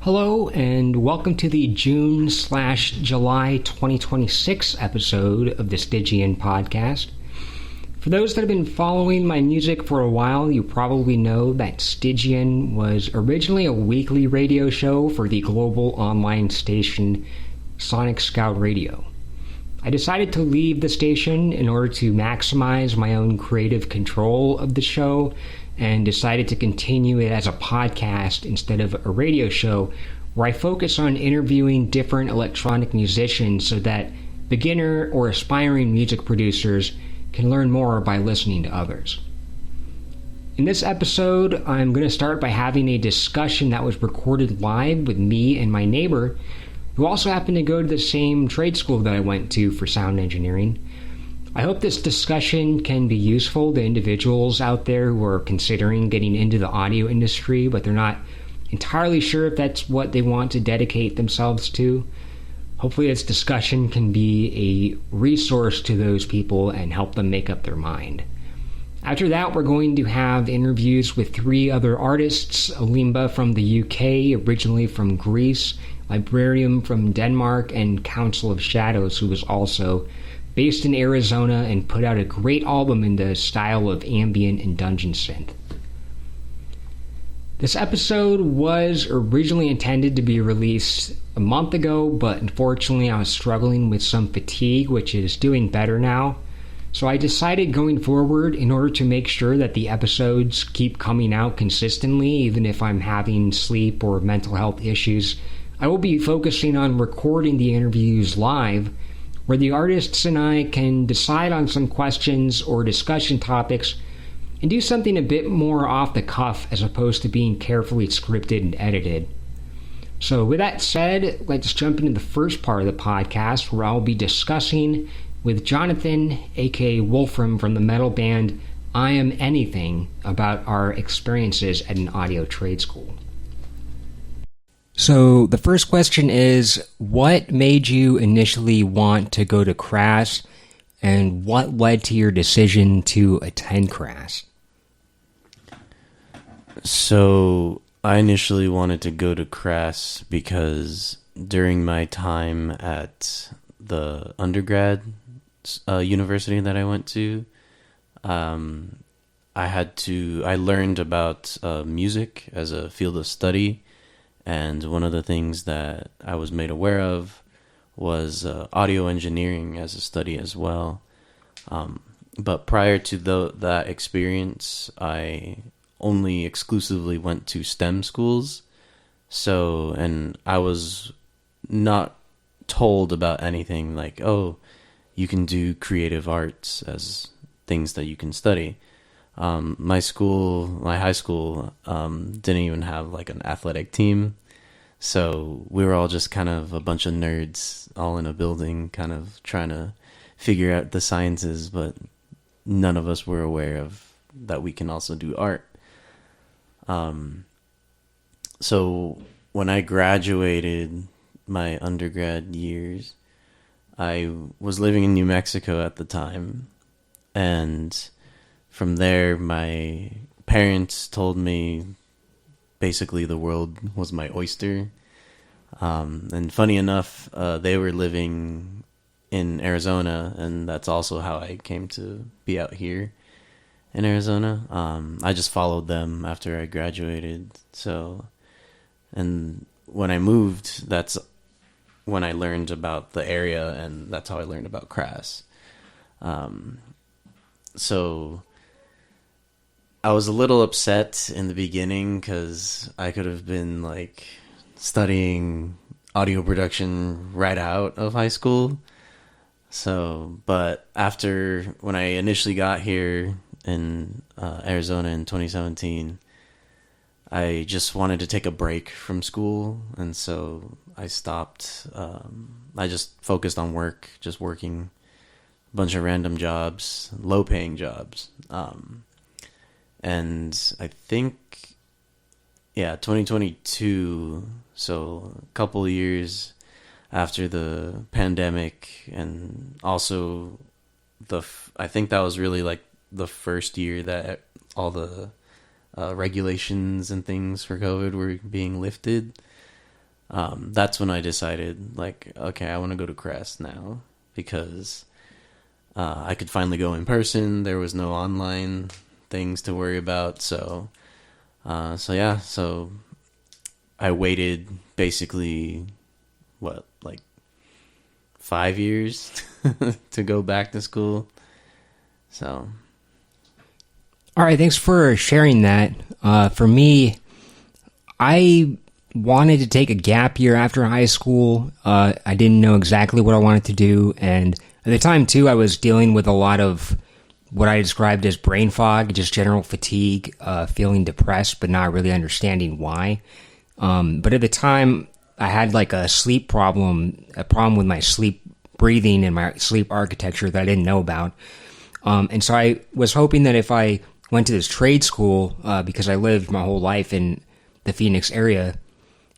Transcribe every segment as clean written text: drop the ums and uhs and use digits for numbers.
Hello, and welcome to the June/July 2026 episode of the Stygian podcast. For those that have been following my music for a while, you probably know that Stygian was originally a weekly radio show for the global online station Sonic Scout Radio. I decided to leave the station in order to maximize my own creative control of the show and decided to continue it as a podcast instead of a radio show where I focus on interviewing different electronic musicians so that beginner or aspiring music producers can learn more by listening to others. In this episode, I'm going to start by having a discussion that was recorded live with me and my neighbor, who also happened to go to the same trade school that I went to for sound engineering. I hope this discussion can be useful to individuals out there who are considering getting into the audio industry, but they're not entirely sure if that's what they want to dedicate themselves to. Hopefully this discussion can be a resource to those people and help them make up their mind. After that, we're going to have interviews with three other artists: Alimba from the UK, originally from Greece, Librarium from Denmark, and Council of Shadows, who was also based in Arizona and put out a great album in the style of ambient and dungeon synth. This episode was originally intended to be released a month ago, but unfortunately I was struggling with some fatigue, which is doing better now. So I decided going forward, in order to make sure that the episodes keep coming out consistently, even if I'm having sleep or mental health issues, I will be focusing on recording the interviews live, where the artists and I can decide on some questions or discussion topics and do something a bit more off the cuff as opposed to being carefully scripted and edited. So with that said, let's jump into the first part of the podcast, where I'll be discussing with Jonathan, aka Wolfram from the metal band I Am Anything, about our experiences at an audio trade school. So the first question is, what made you initially want to go to CRAS, and what led to your decision to attend CRAS? So I initially wanted to go to CRAS because during my time at the undergrad university that I went to, I learned about music as a field of study. And one of the things that I was made aware of was audio engineering as a study as well. But prior to that experience, I only exclusively went to STEM schools. And I was not told about anything like, oh, you can do creative arts as things that you can study. My high school, didn't even have like an athletic team. So we were all just kind of a bunch of nerds all in a building, kind of trying to figure out the sciences, but none of us were aware of that we can also do art. So when I graduated my undergrad years, I was living in New Mexico at the time, and from there, my parents told me basically the world was my oyster. And funny enough, they were living in Arizona, and that's also how I came to be out here in Arizona. I just followed them after I graduated. And when I moved, that's when I learned about the area, and that's how I learned about CRAS. So I was a little upset in the beginning because I could have been like studying audio production right out of high school. But when I initially got here in Arizona in 2017, I just wanted to take a break from school, and so I stopped. I just focused on work, just working a bunch of random jobs, low-paying jobs. And I think, 2022, so a couple of years after the pandemic, and also I think that was really like the first year that all the regulations and things for COVID were being lifted. that's when I decided, like, okay, I want to go to Crest now because I could finally go in person. There was no online things to worry about. So I waited basically, like 5 years to go back to school. So. All right, thanks for sharing that. For me, I wanted to take a gap year after high school. I didn't know exactly what I wanted to do, and at the time, too, I was dealing with a lot of what I described as brain fog, just general fatigue, feeling depressed, but not really understanding why. But at the time, I had like a problem with my sleep breathing and my sleep architecture that I didn't know about. And so I was hoping that if I went to this trade school, because I lived my whole life in the Phoenix area,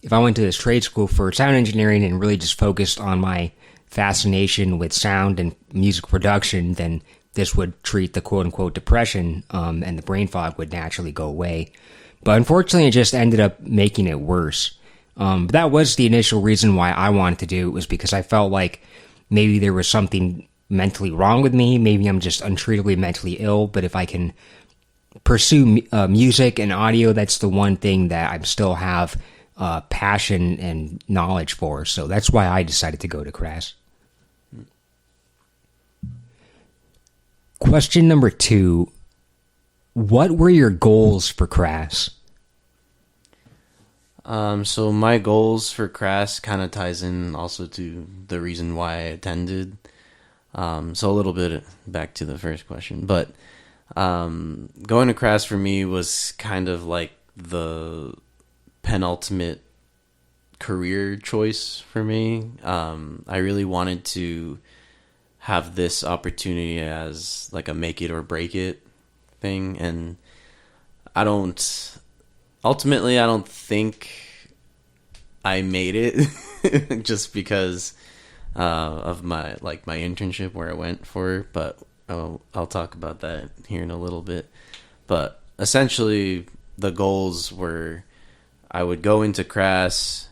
if I went to this trade school for sound engineering and really just focused on my fascination with sound and music production, then this would treat the quote-unquote depression, and the brain fog would naturally go away. But unfortunately, it just ended up making it worse. But that was the initial reason why I wanted to do it, was because I felt like maybe there was something mentally wrong with me. Maybe I'm just untreatably mentally ill, but if I can pursue music and audio, that's the one thing that I still have passion and knowledge for. So that's why I decided to go to Crass. Question number 2. What were your goals for Crass? So my goals for Crass kind of ties in also to the reason why I attended. So a little bit back to the first question, but going to Crass for me was kind of like the penultimate career choice for me. I really wanted to have this opportunity as like a make it or break it thing, and I don't think I made it just because of my internship where I went for, but I'll talk about that here in a little bit. But essentially the goals were I would go into Crass,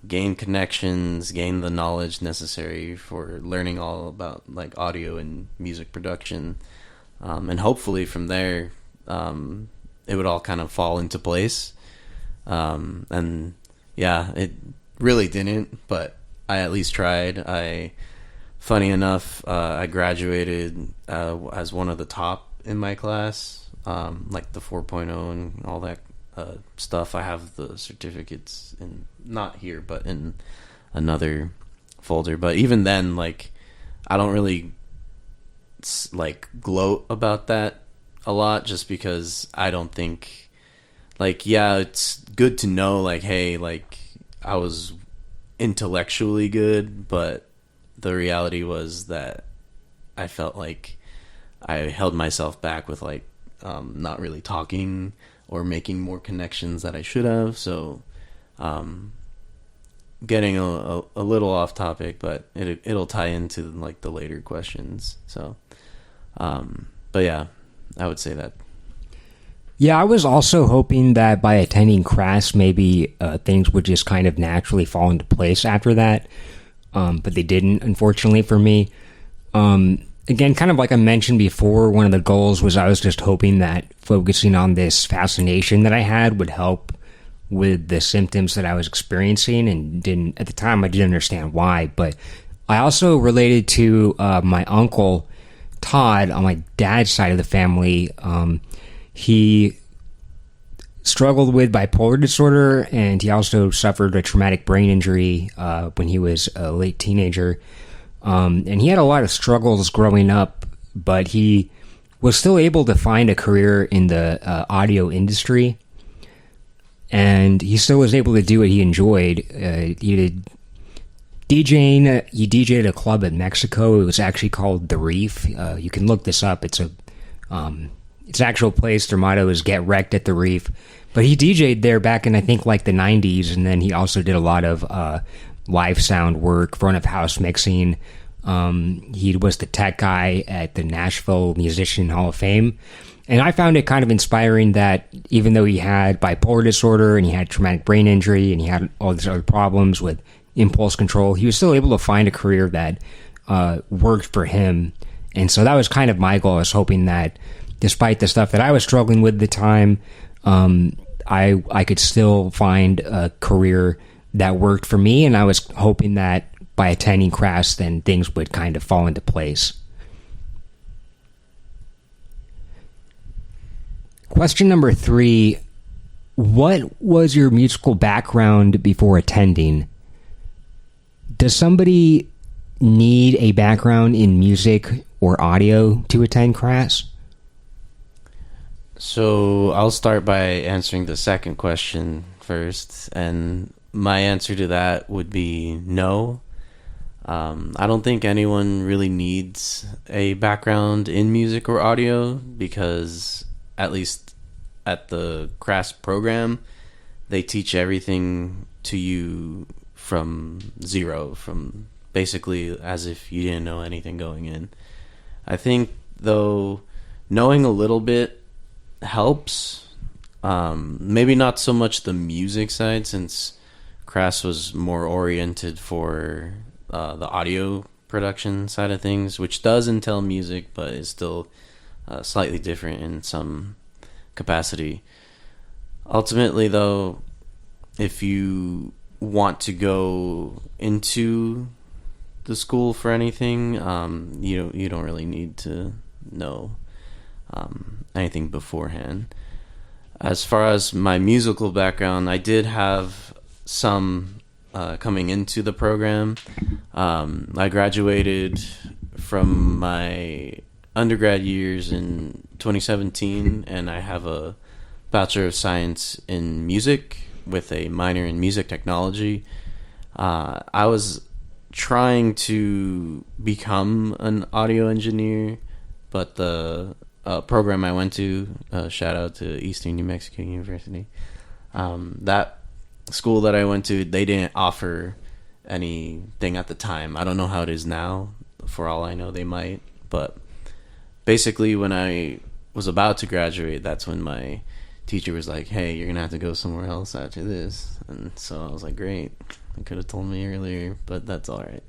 gain connections, gain the knowledge necessary for learning all about like audio and music production, and hopefully from there it would all kind of fall into place. And yeah, it really didn't, but I at least tried. Funny enough, I graduated as one of the top in my class, like the 4.0 and all that stuff. I have the certificates not here, but in another folder. But even then, like, I don't really like gloat about that a lot, just because I don't think, like, yeah, it's good to know, like, hey, like, I was intellectually good, but the reality was that I felt like I held myself back with like not really talking or making more connections that I should have. So getting a little off topic, but it'll tie into like the later questions. So but yeah, I would say that. Yeah, I was also hoping that by attending Crass, maybe things would just kind of naturally fall into place after that. But they didn't, unfortunately, for me. Again, kind of like I mentioned before, one of the goals was I was just hoping that focusing on this fascination that I had would help with the symptoms that I was experiencing, and at the time I didn't understand why. But I also related to my uncle Todd on my dad's side of the family. He struggled with bipolar disorder, and he also suffered a traumatic brain injury when he was a late teenager. And he had a lot of struggles growing up, but he was still able to find a career in the audio industry, and he still was able to do what he enjoyed. He did DJing. He DJed at a club in Mexico. It was actually called The Reef. You can look this up. It's its actual place. Their motto is "Get Wrecked at the Reef." But he DJ'd there back in, I think, like the 90s, and then he also did a lot of live sound work, front of house mixing. He was the tech guy at the Nashville Musician Hall of Fame. And I found it kind of inspiring that even though he had bipolar disorder and he had traumatic brain injury and he had all these other problems with impulse control, he was still able to find a career that worked for him. And so that was kind of my goal. I was hoping that despite the stuff that I was struggling with at the time, I could still find a career that worked for me. And I was hoping that by attending CRAS, then things would kind of fall into place. Question number 3, what was your musical background before attending? Does somebody need a background in music or audio to attend CRAS? So I'll start by answering the second question first, and my answer to that would be no. I don't think anyone really needs a background in music or audio because, at least at the CRAS program, they teach everything to you from zero, from basically as if you didn't know anything going in. I think, though, knowing a little bit helps. Maybe not so much the music side, since CRAS was more oriented for the audio production side of things, which does entail music, but is still slightly different in some capacity. Ultimately, though, if you want to go into the school for anything, you don't really need to know anything beforehand. As far as my musical background, I did have some coming into the program. I graduated from my undergrad years in 2017, and I have a Bachelor of Science in Music with a minor in music technology. I was trying to become an audio engineer, but the program I went to, shout out to Eastern New Mexico University, that school that I went to, they didn't offer anything at the time. I don't know how it is now. For all I know, they might. But basically, when I was about to graduate, that's when my teacher was like, hey, you're going to have to go somewhere else after this. And so I was like, great. You could have told me earlier, but that's all right.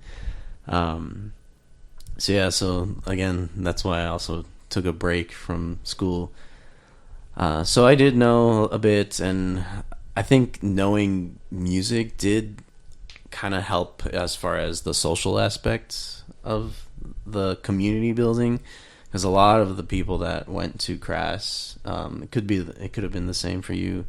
So again, that's why I also took a break from school. So I did know a bit, and I think knowing music did kind of help as far as the social aspects of the community building, because a lot of the people that went to CRAS, it could have been the same for you.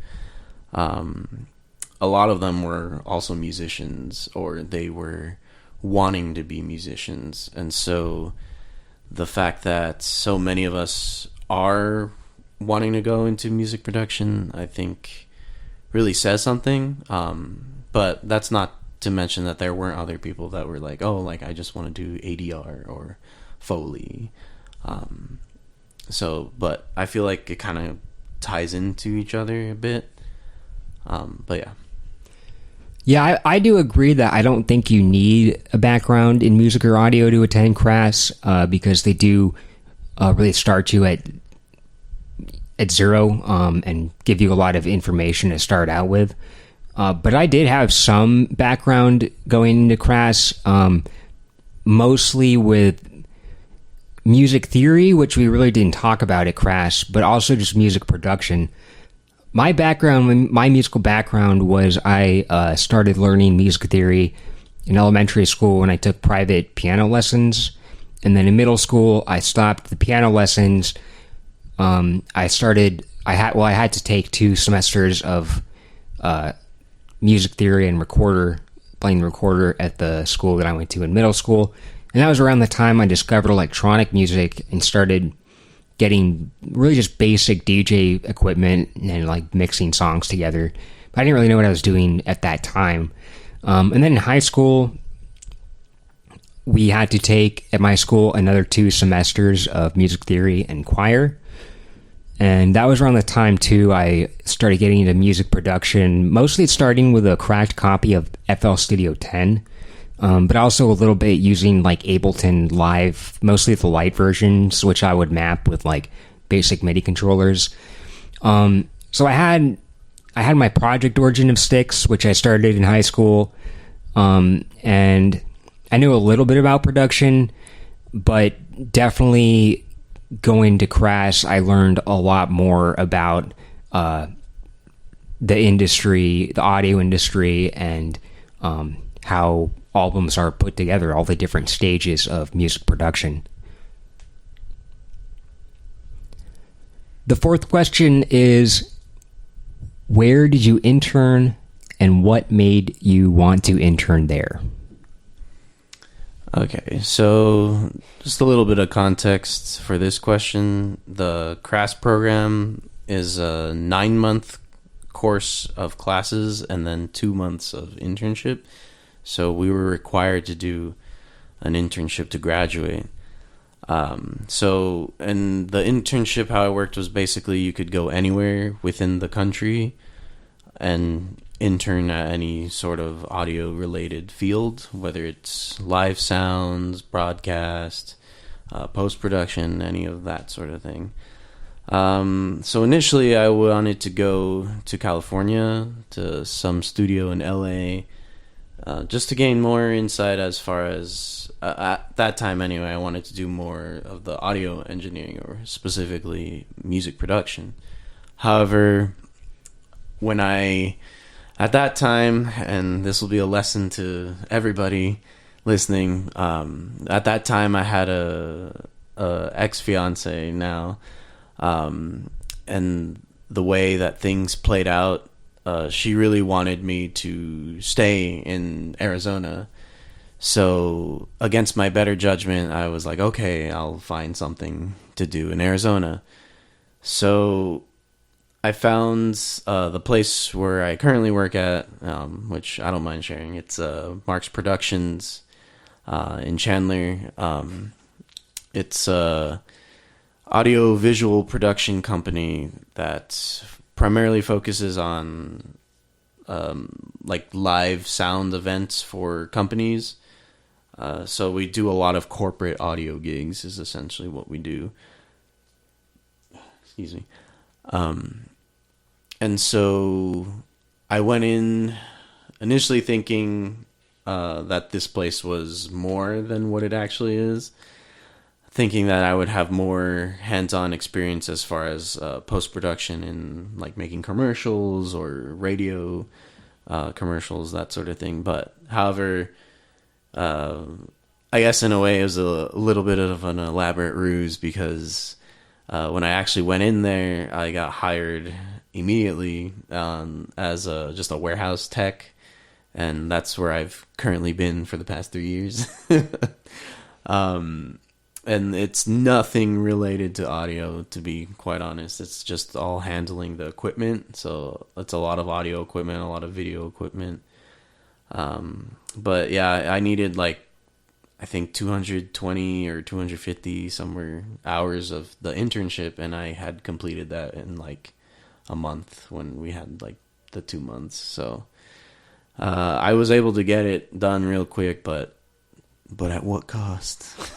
A lot of them were also musicians, or they were wanting to be musicians, and so the fact that so many of us are wanting to go into music production, I think, really says something. But that's not to mention that there weren't other people that were like, oh, like I just want to do ADR or Foley. But I feel like it kind of ties into each other a bit. But yeah. Yeah, I do agree that I don't think you need a background in music or audio to attend CRAS, because they do really start you at zero and give you a lot of information to start out with. But I did have some background going into CRAS, mostly with music theory, which we really didn't talk about at CRAS, but also just music production. My musical background was I started learning music theory in elementary school when I took private piano lessons. And then in middle school, I stopped the piano lessons. I had to take 2 semesters of music theory and playing the recorder at the school that I went to in middle school. And that was around the time I discovered electronic music and started getting really just basic DJ equipment and like mixing songs together. But I didn't really know what I was doing at that time. And then in high school, we had to take at my school another 2 semesters of music theory and choir. And that was around the time too I started getting into music production, mostly starting with a cracked copy of FL Studio 10. But also a little bit using like Ableton Live, mostly the light versions, which I would map with like basic MIDI controllers. So I had my project Origin of Styx, which I started in high school, and I knew a little bit about production, but definitely going to Crass, I learned a lot more about the industry, the audio industry, and how albums are put together, all the different stages of music production. The fourth question is, where did you intern and what made you want to intern there? Okay, so just a little bit of context for this question. The CRAS program is a 9-month course of classes and then 2 months of internship. So we were required to do an internship to graduate. And the internship, how it worked was basically you could go anywhere within the country and intern at any sort of audio related field, whether it's live sounds, broadcast, post-production, any of that sort of thing. So initially I wanted to go to California, to some studio in LA, just to gain more insight as far as, at that time anyway, I wanted to do more of the audio engineering, or specifically music production. However, at that time, and this will be a lesson to everybody listening, at that time I had a ex-fiance now, and the way that things played out, she really wanted me to stay in Arizona. So against my better judgment, I was like, okay, I'll find something to do in Arizona. So I found the place where I currently work at, which I don't mind sharing. It's Mark's Productions in Chandler. It's a audio-visual production company that primarily focuses on like live sound events for companies. So we do a lot of corporate audio gigs is essentially what we do. Excuse me. And so I went in initially thinking that this place was more than what it actually is, thinking that I would have more hands-on experience as far as post-production in like making commercials or radio commercials, that sort of thing. But however, I guess in a way it was a little bit of an elaborate ruse, because when I actually went in there, I got hired immediately as just a warehouse tech, and that's where I've currently been for the past 3 years. And it's nothing related to audio, to be quite honest. It's just all handling the equipment. So it's a lot of audio equipment, a lot of video equipment. But yeah, I needed like, I think 220 or 250 somewhere hours of the internship, and I had completed that in like a month when we had like the 2 months. So I was able to get it done real quick, but at what cost?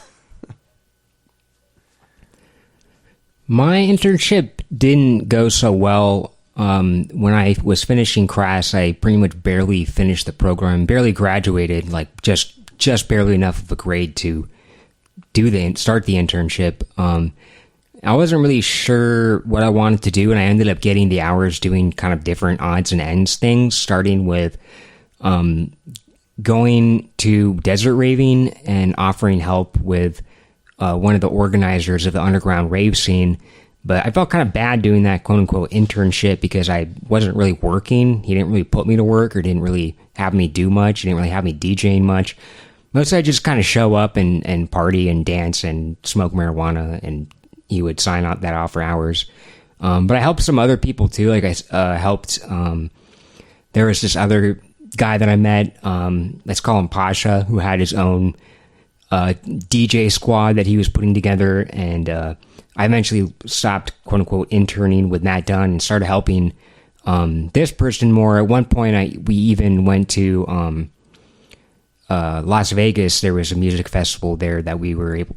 My internship didn't go so well. When I was finishing Crass, I pretty much barely finished the program, barely graduated, like just barely enough of a grade to start the internship. I wasn't really sure what I wanted to do, and I ended up getting the hours doing kind of different odds and ends things, starting with going to desert raving and offering help with one of the organizers of the underground rave scene. But I felt kind of bad doing that quote-unquote internship because I wasn't really working. He didn't really put me to work, or didn't really have me do much. He didn't really have me DJing much. Mostly I just kind of show up and party and dance and smoke marijuana, and he would sign out that off for hours. But I helped some other people too. Like I helped, there was this other guy that I met, let's call him Pasha, who had his own DJ squad that he was putting together, and I eventually stopped quote unquote interning with that done and started helping this person more. At one point we even went to Las Vegas. There was a music festival there that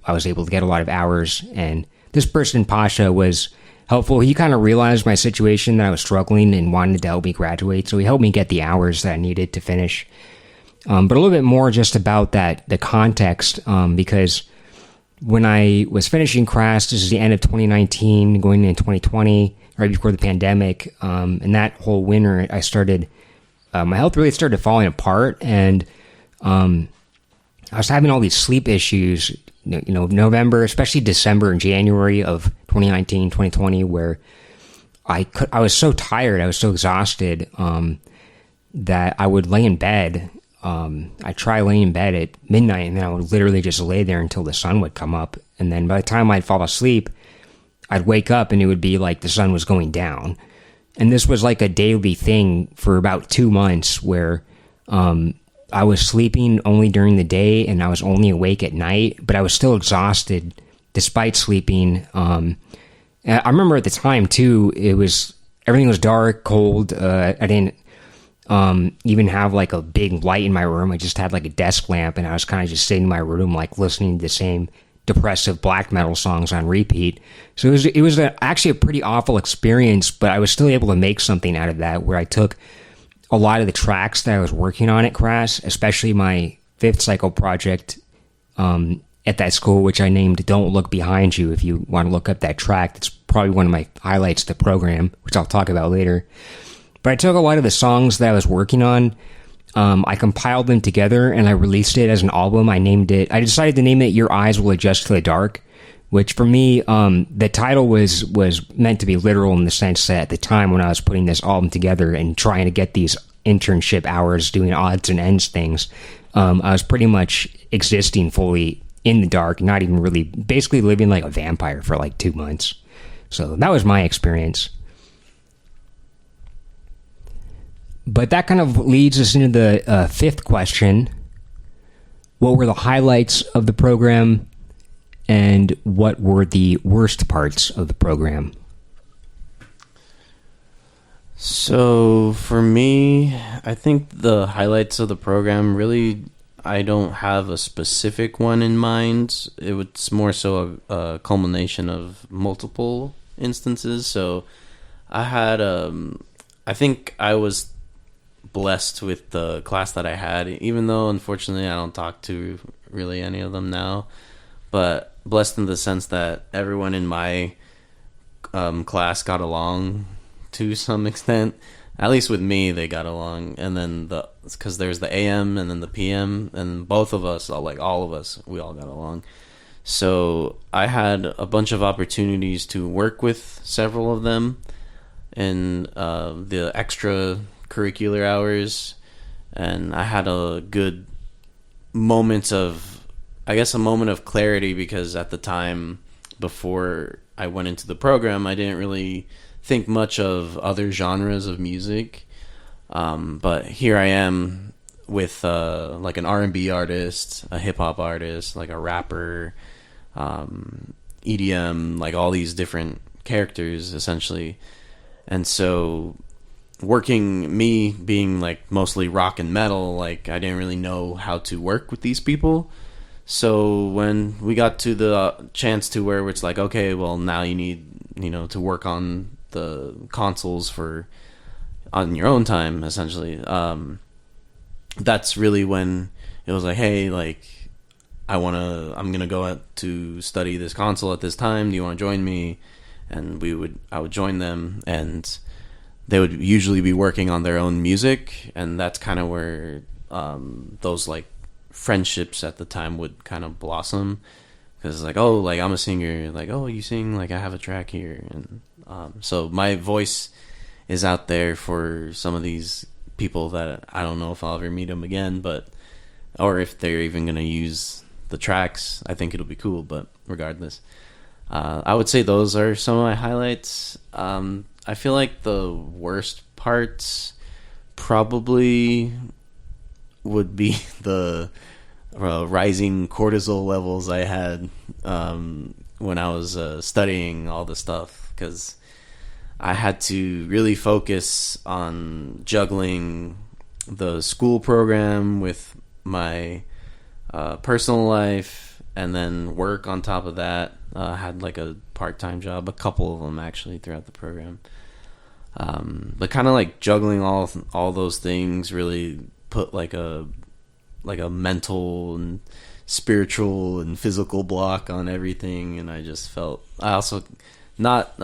I was able to get a lot of hours, and this person, Pasha, was helpful. He kind of realized my situation, that I was struggling and wanted to help me graduate. So he helped me get the hours that I needed to finish. But a little bit more just about the context, because when I was finishing CRAS, this is the end of 2019, going into 2020, right before the pandemic, and that whole winter, I started, my health really started falling apart, and I was having all these sleep issues, November, especially December and January of 2019, 2020, where I was so tired, I was so exhausted, that I would lay in bed. I try laying in bed at midnight, and then I would literally just lay there until the sun would come up. And then by the time I'd fall asleep, I'd wake up and it would be like the sun was going down. And this was like a daily thing for about 2 months, where I was sleeping only during the day and I was only awake at night, but I was still exhausted despite sleeping. And I remember at the time too, everything was dark, cold. I didn't even have like a big light in my room. I just had like a desk lamp, and I was kind of just sitting in my room, like listening to the same depressive black metal songs on repeat. So it was actually a pretty awful experience, but I was still able to make something out of that, where I took a lot of the tracks that I was working on at CRAS, especially my 5th cycle project at that school, which I named Don't Look Behind You. If you want to look up that track, it's probably one of my highlights of the program, which I'll talk about later. But I took a lot of the songs that I was working on, I compiled them together, and I released it as an album. I decided to name it Your Eyes Will Adjust to the Dark, which for me, the title was meant to be literal, in the sense that at the time when I was putting this album together and trying to get these internship hours doing odds and ends things, I was pretty much existing fully in the dark, not even really, basically living like a vampire for like 2 months. So that was my experience. But that kind of leads us into the 5th question. What were the highlights of the program, and what were the worst parts of the program? So for me, I think the highlights of the program, really, I don't have a specific one in mind. It was more so a culmination of multiple instances. So I had, I think I was blessed with the class that I had, even though unfortunately I don't talk to really any of them now, but blessed in the sense that everyone in my class got along to some extent. At least with me, they got along. And then because there's the AM and then the PM, and both of us, all of us, we all got along. So I had a bunch of opportunities to work with several of them in the extra curricular hours, and I had a good moment of clarity, because at the time before I went into the program, I didn't really think much of other genres of music, but here I am with like an R&B artist, a hip-hop artist, like a rapper, EDM, like all these different characters essentially. And so me being like mostly rock and metal, like I didn't really know how to work with these people. So when we got to the chance to where it's like, okay, well now you need, to work on the consoles on your own time, essentially. That's really when it was like, hey, like I'm gonna go out to study this console at this time. Do you want to join me? And I would join them, and they would usually be working on their own music, and that's kind of where those like friendships at the time would kind of blossom, because like, oh, like I'm a singer, like, oh, you sing, like I have a track here, and so my voice is out there for some of these people that I don't know if I'll ever meet them again, or if they're even gonna use the tracks. I think it'll be cool, but regardless, I would say those are some of my highlights. I feel like the worst parts probably would be the rising cortisol levels I had when I was studying all the stuff, because I had to really focus on juggling the school program with my personal life, and then work on top of that. Had like a part-time job, a couple of them actually throughout the program. But kind of like juggling all those things really put like a mental and spiritual and physical block on everything, and I just felt I also not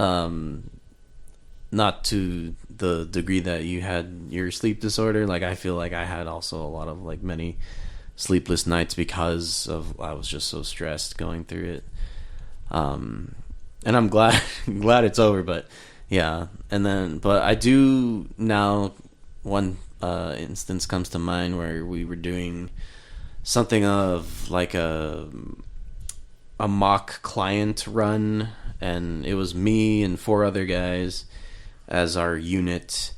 to the degree that you had your sleep disorder. Like I feel like I had also a lot of like many sleepless nights because of I was just so stressed going through it. And I'm glad it's over, but yeah. And then but I do now, one instance comes to mind where we were doing something of like a mock client run, and it was me and 4 other guys as our unit,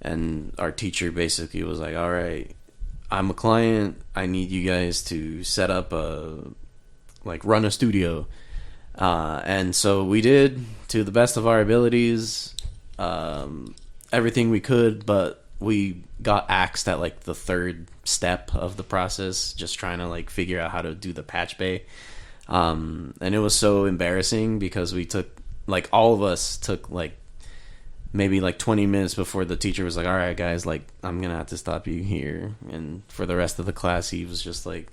and our teacher basically was like, all right, I'm a client, I need you guys to set up run a studio. And so we did, to the best of our abilities, everything we could, but we got axed at like the 3rd step of the process, just trying to like figure out how to do the patch bay. And it was so embarrassing because we took, like, all of us took like maybe like 20 minutes before the teacher was like, all right guys, like I'm gonna have to stop you here. And for the rest of the class he was just like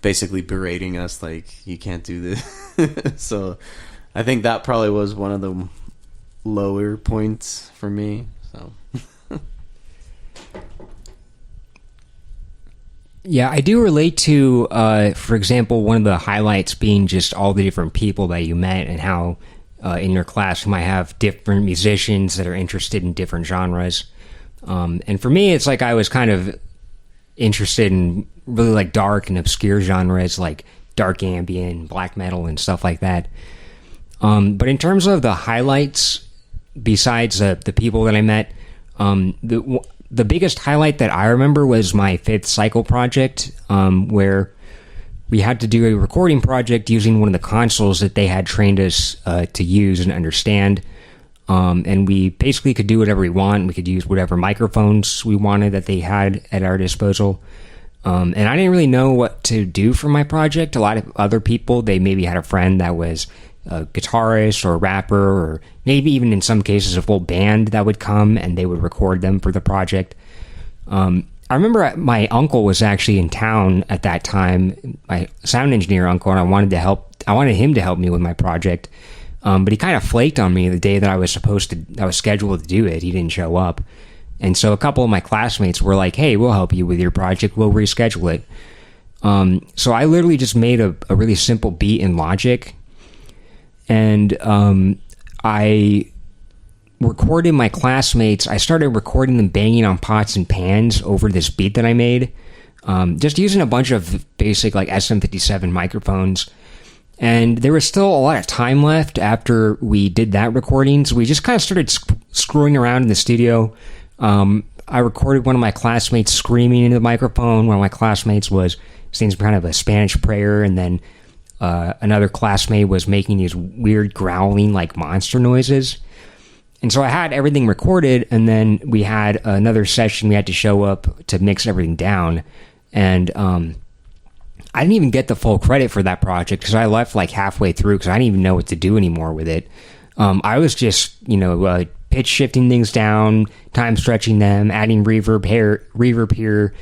basically berating us like, you can't do this. So I think that probably was one of the lower points for me. So yeah, I do relate to, for example, one of the highlights being just all the different people that you met, and how in your class you might have different musicians that are interested in different genres. And for me, it's like I was kind of interested in really like dark and obscure genres like dark ambient, black metal, and stuff like that. But in terms of the highlights, besides the people that I met, the biggest highlight that I remember was my 5th cycle project, where we had to do a recording project using one of the consoles that they had trained us to use and understand. And we basically could do whatever we want. We could use whatever microphones we wanted that they had at our disposal. And I didn't really know what to do for my project. A lot of other people, they maybe had a friend that was a guitarist or a rapper, or maybe even in some cases a full band that would come and they would record them for the project. I remember my uncle was actually in town at that time, my sound engineer uncle, and I wanted him to help me with my project. But he kind of flaked on me the day that I was scheduled to do it. He didn't show up. And so a couple of my classmates were like, hey, we'll help you with your project. We'll reschedule it. So I literally just made a really simple beat in Logic. And I recorded my classmates. I started recording them banging on pots and pans over this beat that I made, just using a bunch of basic like SM57 microphones. And there was still a lot of time left after we did that recording, so we just kind of started screwing around in the studio. I recorded one of my classmates screaming into the microphone. One of my classmates was saying some kind of a Spanish prayer, and then another classmate was making these weird growling like monster noises. And so I had everything recorded, and then we had another session we had to show up to mix everything down. And I didn't even get the full credit for that project because I left like halfway through because I didn't even know what to do anymore with it. I was just, pitch shifting things down, time stretching them, adding reverb here,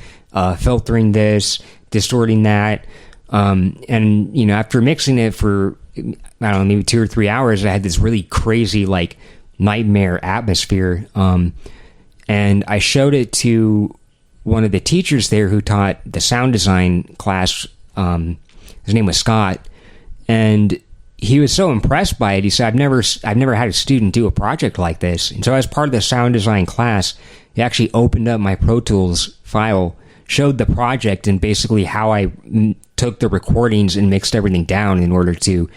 filtering this, distorting that. And after mixing it for, I don't know, maybe 2 or 3 hours, I had this really crazy, like, nightmare atmosphere. And I showed it to one of the teachers there who taught the sound design class. His name was Scott. And he was so impressed by it. He said, I've never had a student do a project like this. And so as part of the sound design class, he actually opened up my Pro Tools file, showed the project, and basically how I took the recordings and mixed everything down in order to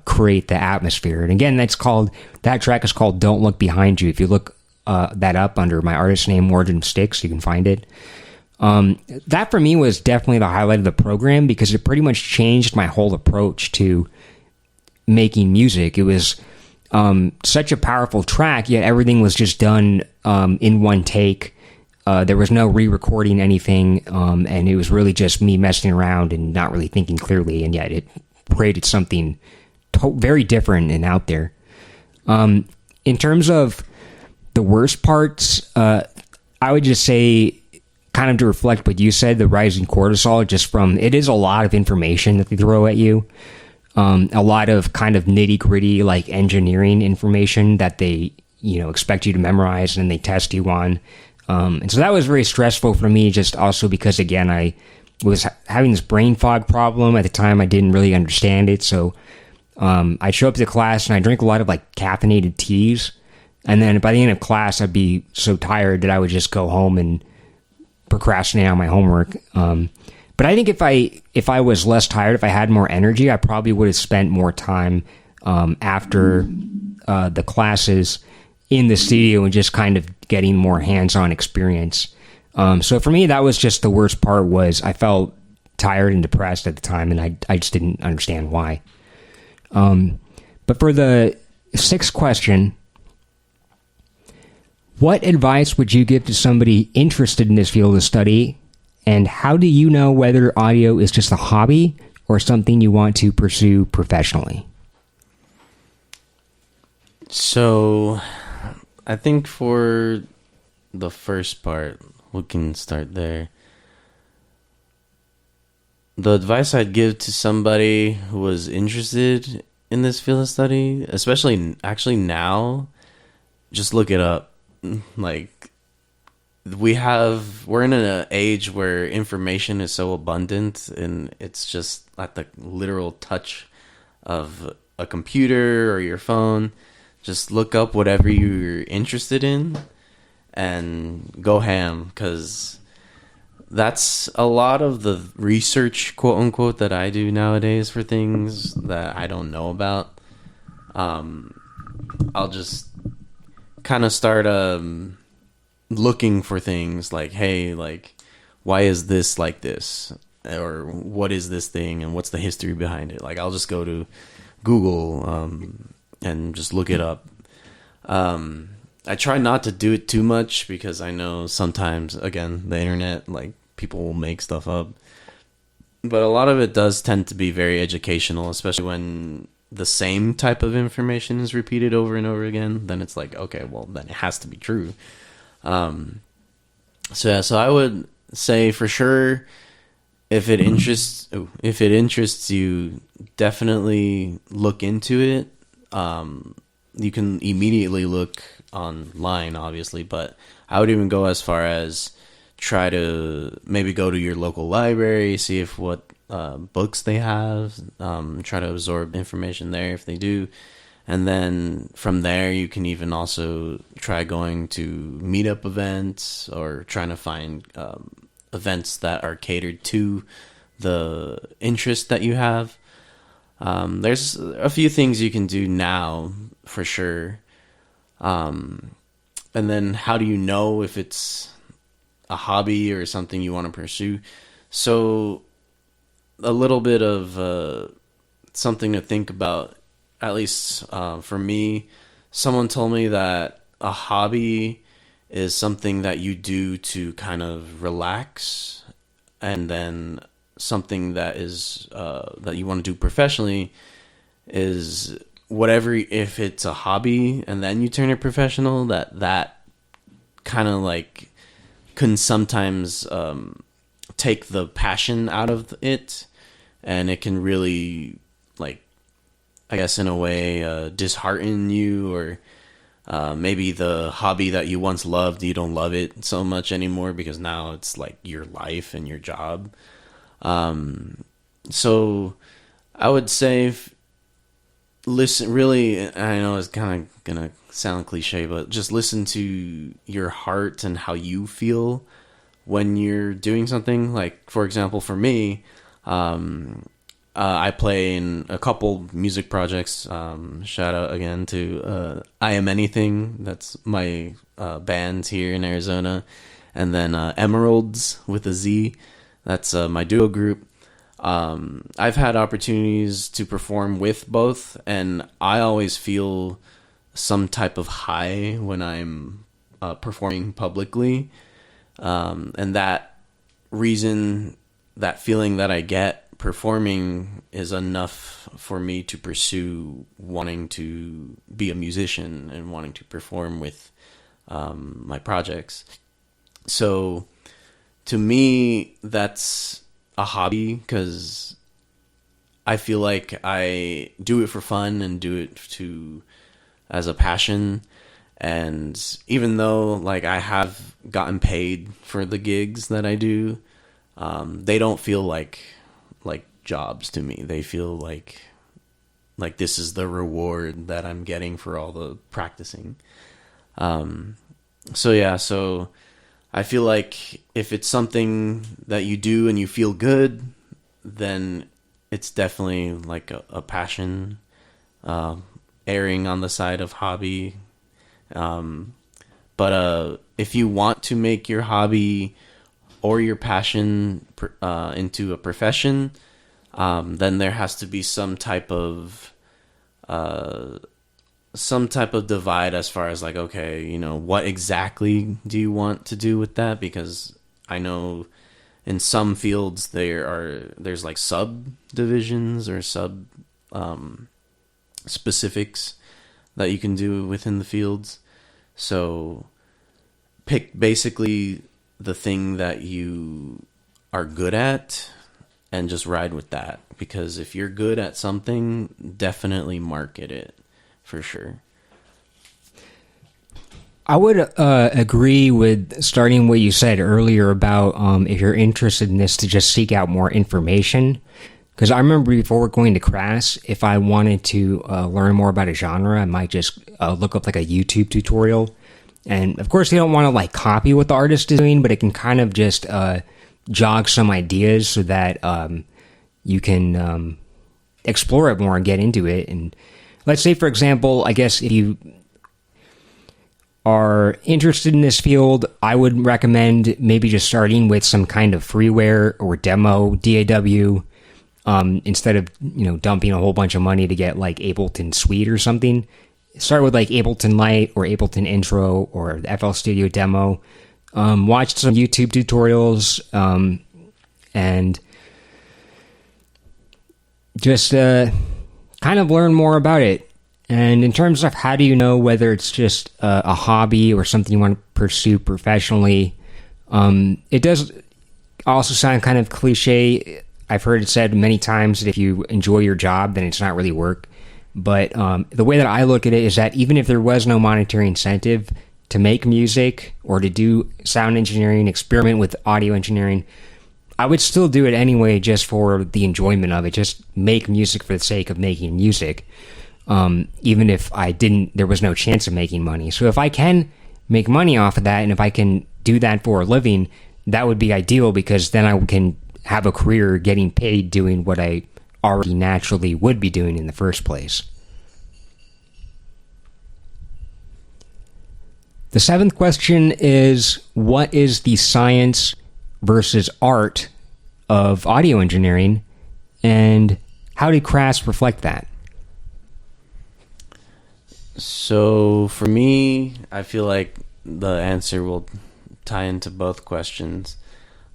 create the atmosphere. And again, that track is called Don't Look Behind You. If you look that up under my artist name, Origin Styx, you can find it. That for me was definitely the highlight of the program because it pretty much changed my whole approach to making music. It was such a powerful track, yet everything was just done in one take. There was no re-recording anything, and it was really just me messing around and not really thinking clearly, and yet it created something very different and out there. In terms of the worst parts, I would just say, kind of to reflect what you said, the rising cortisol, just from, it is a lot of information that they throw at you. A lot of kind of nitty gritty, like engineering information that they, expect you to memorize and they test you on. And so that was very stressful for me, just also because, again, I was having this brain fog problem at the time. I didn't really understand it. So I'd show up to class and I drink a lot of like caffeinated teas. And then by the end of class, I'd be so tired that I would just go home and procrastinate on my homework. But I think if I was less tired, if I had more energy, I probably would have spent more time after the classes in the studio and just kind of getting more hands-on experience. So for me, that was just the worst part. Was I felt tired and depressed at the time, and I just didn't understand why. But for the sixth question, what advice would you give to somebody interested in this field of study, and how do you know whether audio is just a hobby or something you want to pursue professionally? So, I think for the first part, we can start there. The advice I'd give to somebody who was interested in this field of study, especially actually now, just look it up. Like, we're in an age where information is so abundant, and it's just at the literal touch of a computer or your phone. Just look up whatever you're interested in and go ham, because that's a lot of the research, quote unquote, that I do nowadays for things that I don't know about. I'll just kind of start looking for things like, hey, like, why is this like this? Or what is this thing and what's the history behind it? Like, I'll just go to Google and just look it up. I try not to do it too much because I know sometimes, again, the internet, like, people will make stuff up. But a lot of it does tend to be very educational, especially when the same type of information is repeated over and over again. Then it's like, okay, well, then it has to be true. So I would say for sure, if it interests you, definitely look into it. You can immediately look online, obviously, but I would even go as far as try to maybe go to your local library, see if what books they have, try to absorb information there if they do. And then from there, you can even also try going to meetup events or trying to find events that are catered to the interest that you have. There's a few things you can do now for sure. And then how do you know if it's a hobby or something you want to pursue? So a little bit of something to think about, at least for me. Someone told me that a hobby is something that you do to kind of relax, and then something that is that you want to do professionally is whatever. If it's a hobby and then you turn it professional, that kind of like can sometimes take the passion out of it, and it can really, like, I guess in a way dishearten you, or maybe the hobby that you once loved, you don't love it so much anymore because now it's like your life and your job. So I would say listen, really, I know it's kind of gonna sound cliche, but just listen to your heart and how you feel when you're doing something. Like, for example, for me, I play in a couple music projects. Shout out again to I Am Anything. That's my band here in Arizona. And then Emeralds with a Z. That's my duo group. I've had opportunities to perform with both, and I always feel some type of high when I'm performing publicly. And that reason, that feeling that I get performing is enough for me to pursue wanting to be a musician and wanting to perform with my projects. So to me, that's a hobby because I feel like I do it for fun and do it as a passion. And even though like I have gotten paid for the gigs that I do, they don't feel like jobs to me. They feel like this is the reward that I'm getting for all the practicing. So I feel like if it's something that you do and you feel good, then it's definitely like a passion, erring on the side of hobby. But if you want to make your hobby or your passion into a profession, then there has to be some type of divide as far as like, okay, you know, what exactly do you want to do with that? Because I know in some fields there's like subdivisions or specifics that you can do within the fields. So pick basically the thing that you are good at and just ride with that. Because if you're good at something, definitely market it for sure. I would agree with starting what you said earlier about if you're interested in this, to just seek out more information. Because I remember before going to class, if I wanted to learn more about a genre, I might just look up like a YouTube tutorial. And of course, you don't want to like copy what the artist is doing, but it can kind of just jog some ideas so that you can explore it more and get into it. And let's say, for example, I guess if you are interested in this field, I would recommend maybe just starting with some kind of freeware or demo DAW, instead of, you know, dumping a whole bunch of money to get like Ableton Suite or something. Start with like Ableton Lite or Ableton Intro or the FL Studio demo. Watch some YouTube tutorials, and just kind of learn more about it. And in terms of how do you know whether it's just a hobby or something you want to pursue professionally, it does also sound kind of cliche. I've heard it said many times that if you enjoy your job, then it's not really work. But the way that I look at it is that even if there was no monetary incentive to make music or to do sound engineering, experiment with audio engineering, I would still do it anyway just for the enjoyment of it. Just make music for the sake of making music. Even if there was no chance of making money. So if I can make money off of that, and if I can do that for a living, that would be ideal, because then I can have a career getting paid doing what I already naturally would be doing in the first place. The seventh question is, what is the science versus art of audio engineering, and how do crafts reflect that? So for me, I feel like the answer will tie into both questions.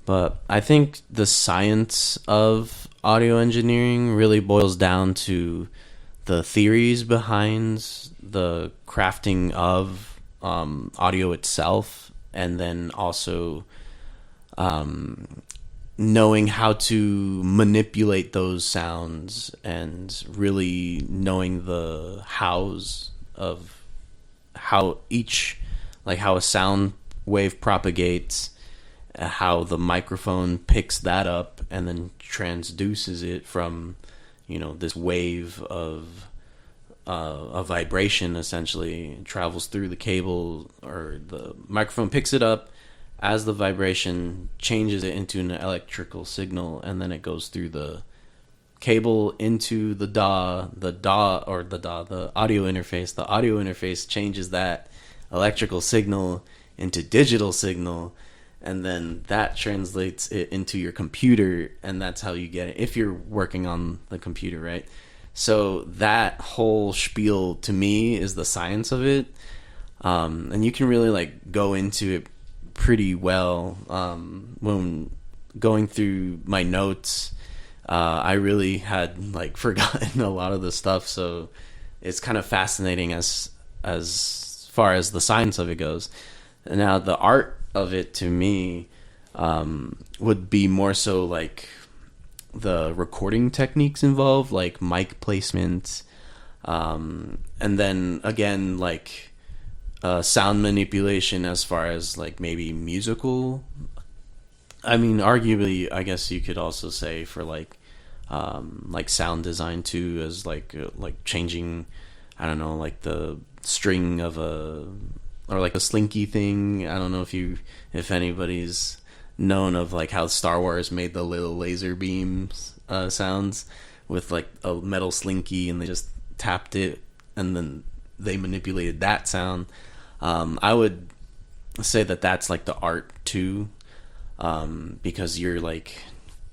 But I think the science of audio engineering really boils down to the theories behind the crafting of audio itself, and then also knowing how to manipulate those sounds and really knowing the hows of how how a sound wave propagates, how the microphone picks that up and then transduces it from, you know, this wave of a vibration. Essentially travels through the cable, or the microphone picks it up as the vibration, changes it into an electrical signal, and then it goes through the cable into the audio interface. The audio interface changes that electrical signal into digital signal, and then that translates it into your computer, and that's how you get it if you're working on the computer, right? So that whole spiel to me is the science of it, and you can really like go into it pretty well. When going through my notes, I really had like forgotten a lot of the stuff, so it's kind of fascinating as far as the science of it goes. Now, the art of it to me would be more so like the recording techniques involved, like mic placement, and then again like sound manipulation as far as like maybe musical. I mean, arguably, I guess you could also say for like sound design too, as like changing, I don't know, like the string of or like a slinky thing. I don't know if anybody's known of like how Star Wars made the little laser beams sounds with like a metal slinky, and they just tapped it and then they manipulated that sound. I would say that that's like the art too, because you're like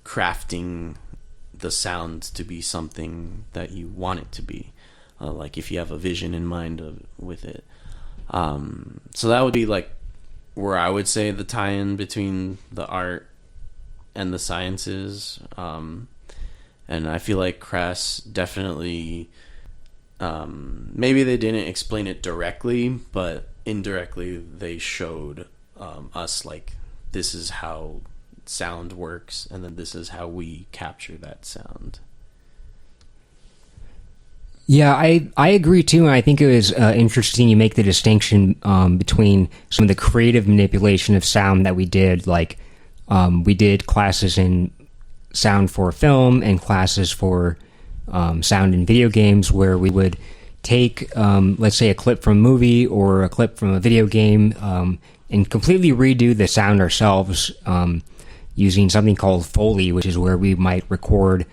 crafting the sound to be something that you want it to be, like if you have a vision in mind with it. So that would be like where I would say the tie-in between the art and the sciences. And I feel like Crass definitely, maybe they didn't explain it directly, but indirectly they showed us like, this is how sound works, and then this is how we capture that sound. Yeah, I agree too, and I think it was interesting you make the distinction between some of the creative manipulation of sound that we did, like we did classes in sound for film and classes for sound in video games, where we would take, let's say, a clip from a movie or a clip from a video game and completely redo the sound ourselves using something called Foley, which is where we might record,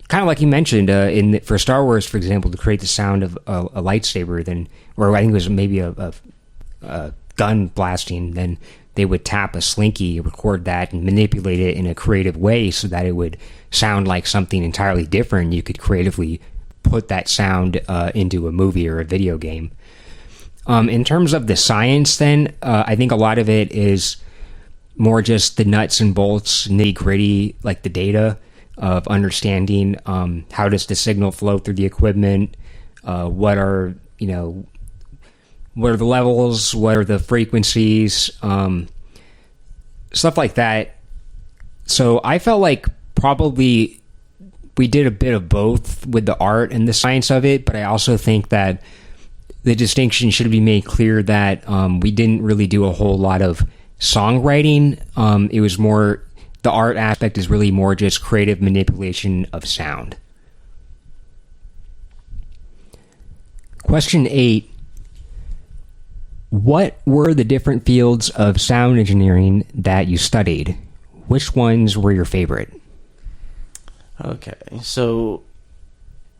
kind of like you mentioned, for Star Wars, for example, to create the sound of a lightsaber, or I think it was maybe a gun blasting, then they would tap a slinky, record that, and manipulate it in a creative way so that it would sound like something entirely different. You could creatively put that sound into a movie or a video game. In terms of the science, then, I think a lot of it is more just the nuts and bolts, nitty-gritty, like the data of understanding how does the signal flow through the equipment, what are the levels, what are the frequencies, stuff like that. So I felt like probably we did a bit of both with the art and the science of it, but I also think that the distinction should be made clear that we didn't really do a whole lot of songwriting. It was more, the art aspect is really more just creative manipulation of sound. Question 8. What were the different fields of sound engineering that you studied? Which ones were your favorite? Okay, so,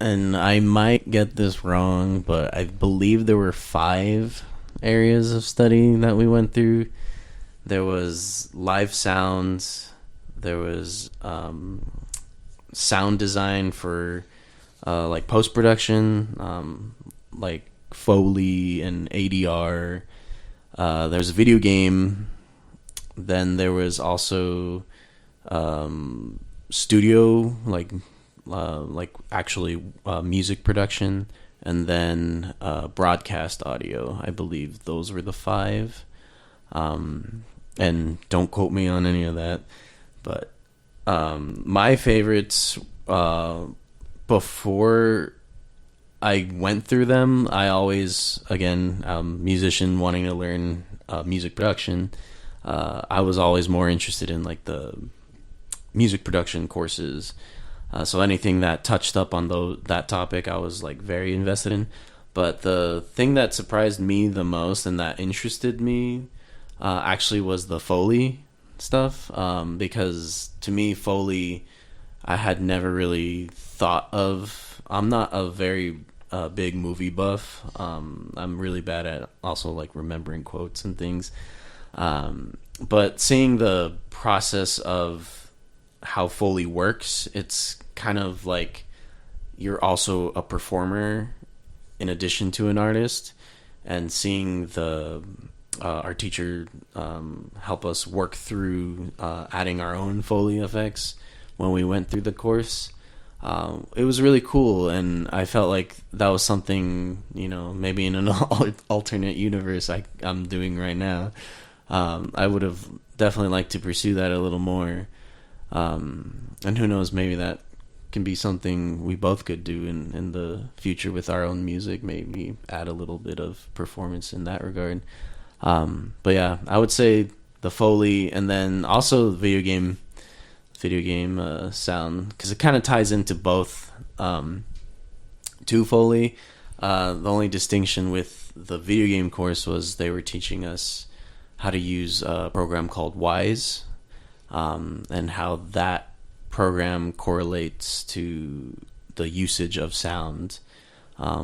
and I might get this wrong, but I believe there were 5 areas of study that we went through. There was live sounds, there was sound design for like post-production, like Foley and ADR. There's a video game. Then there was also studio, like actually music production, and then broadcast audio. I believe those were the 5. And don't quote me on any of that, but my favorites, before I went through them, I always, again, musician wanting to learn music production, I was always more interested in like the music production courses. So anything that touched up on that topic, I was like very invested in. But the thing that surprised me the most and that interested me actually was the Foley stuff, because to me Foley, I had never really thought of. I'm not a very big movie buff. I'm really bad at also like remembering quotes and things, but seeing the process of how Foley works, it's kind of like you're also a performer in addition to an artist, and seeing the our teacher help us work through adding our own Foley effects when we went through the course. It was really cool, and I felt like that was something, maybe in an alternate universe I'm doing right now. I would have definitely liked to pursue that a little more. And who knows, maybe that can be something we both could do in the future with our own music, maybe add a little bit of performance in that regard. But yeah, I would say the Foley, and then also the video game sound, because it kind of ties into both to Foley. The only distinction with the video game course was they were teaching us how to use a program called Wise, and how that program correlates to the usage of sound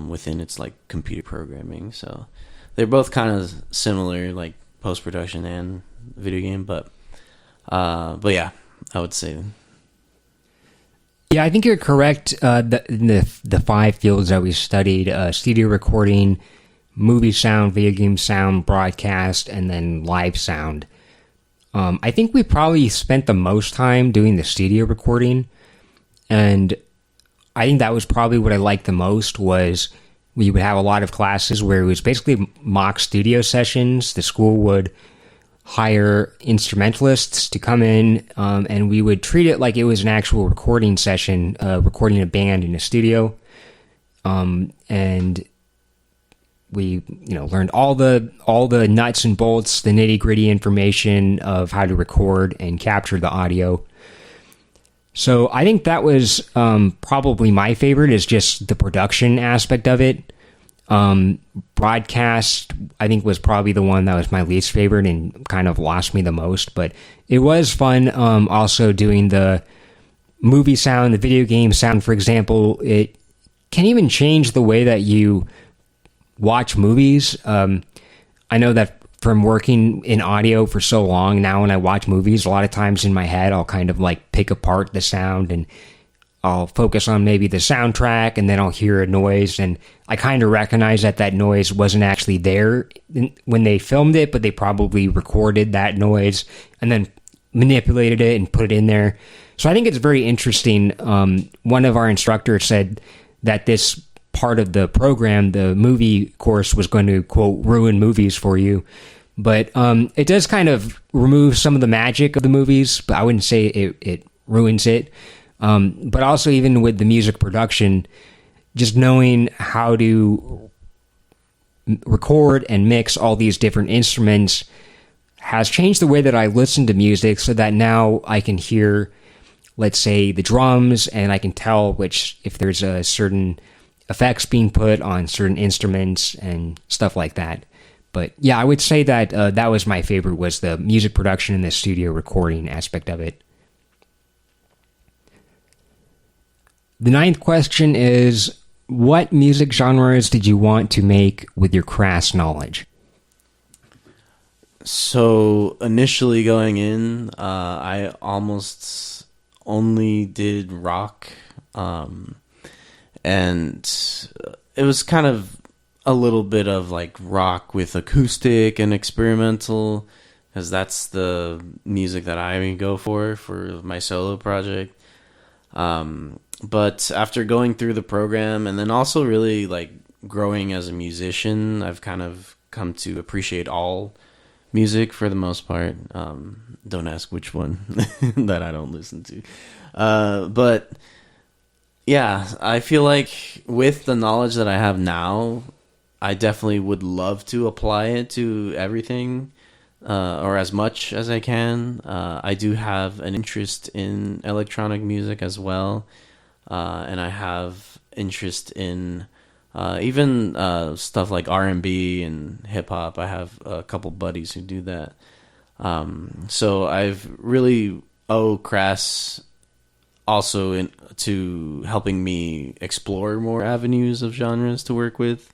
within its like computer programming. So they're both kind of similar, like post-production and video game, but yeah, I would say. Yeah, I think you're correct. The 5 fields that we studied: studio recording, movie sound, video game sound, broadcast, and then live sound. I think we probably spent the most time doing the studio recording, and I think that was probably what I liked the most. Was we would have a lot of classes where it was basically mock studio sessions. The school would hire instrumentalists to come in, and we would treat it like it was an actual recording session, recording a band in a studio, and we learned all the nuts and bolts, the nitty-gritty information of how to record and capture the audio. So I think that was probably my favorite, is just the production aspect of it. Broadcast, I think, was probably the one that was my least favorite and kind of lost me the most, but it was fun. Also doing the movie sound, the video game sound, for example. It can even change the way that you watch movies. I know that from working in audio for so long now, when I watch movies, a lot of times in my head I'll kind of like pick apart the sound, and I'll focus on maybe the soundtrack, and then I'll hear a noise, and I kind of recognize that noise wasn't actually there when they filmed it, but they probably recorded that noise and then manipulated it and put it in there. So I think it's very interesting. One of our instructors said that this part of the program, the movie course, was going to, quote, ruin movies for you. But it does kind of remove some of the magic of the movies, but I wouldn't say it ruins it. But also, even with the music production, just knowing how to record and mix all these different instruments has changed the way that I listen to music, so that now I can hear, let's say, the drums, and I can tell if there's a certain effects being put on certain instruments and stuff like that. But yeah, I would say that that was my favorite, was the music production and the studio recording aspect of it. The 9th question is, what music genres did you want to make with your crass knowledge? So initially going in, I almost only did rock, and it was kind of a little bit of like rock with acoustic and experimental, because that's the music that I go for my solo project. But after going through the program, and then also really like growing as a musician, I've kind of come to appreciate all music for the most part. Don't ask which one that I don't listen to. But yeah, I feel like with the knowledge that I have now, I definitely would love to apply it to everything, or as much as I can. I do have an interest in electronic music as well, and I have interest in even stuff like R&B and hip-hop. I have a couple buddies who do that. So I've really owe Crass also to helping me explore more avenues of genres to work with.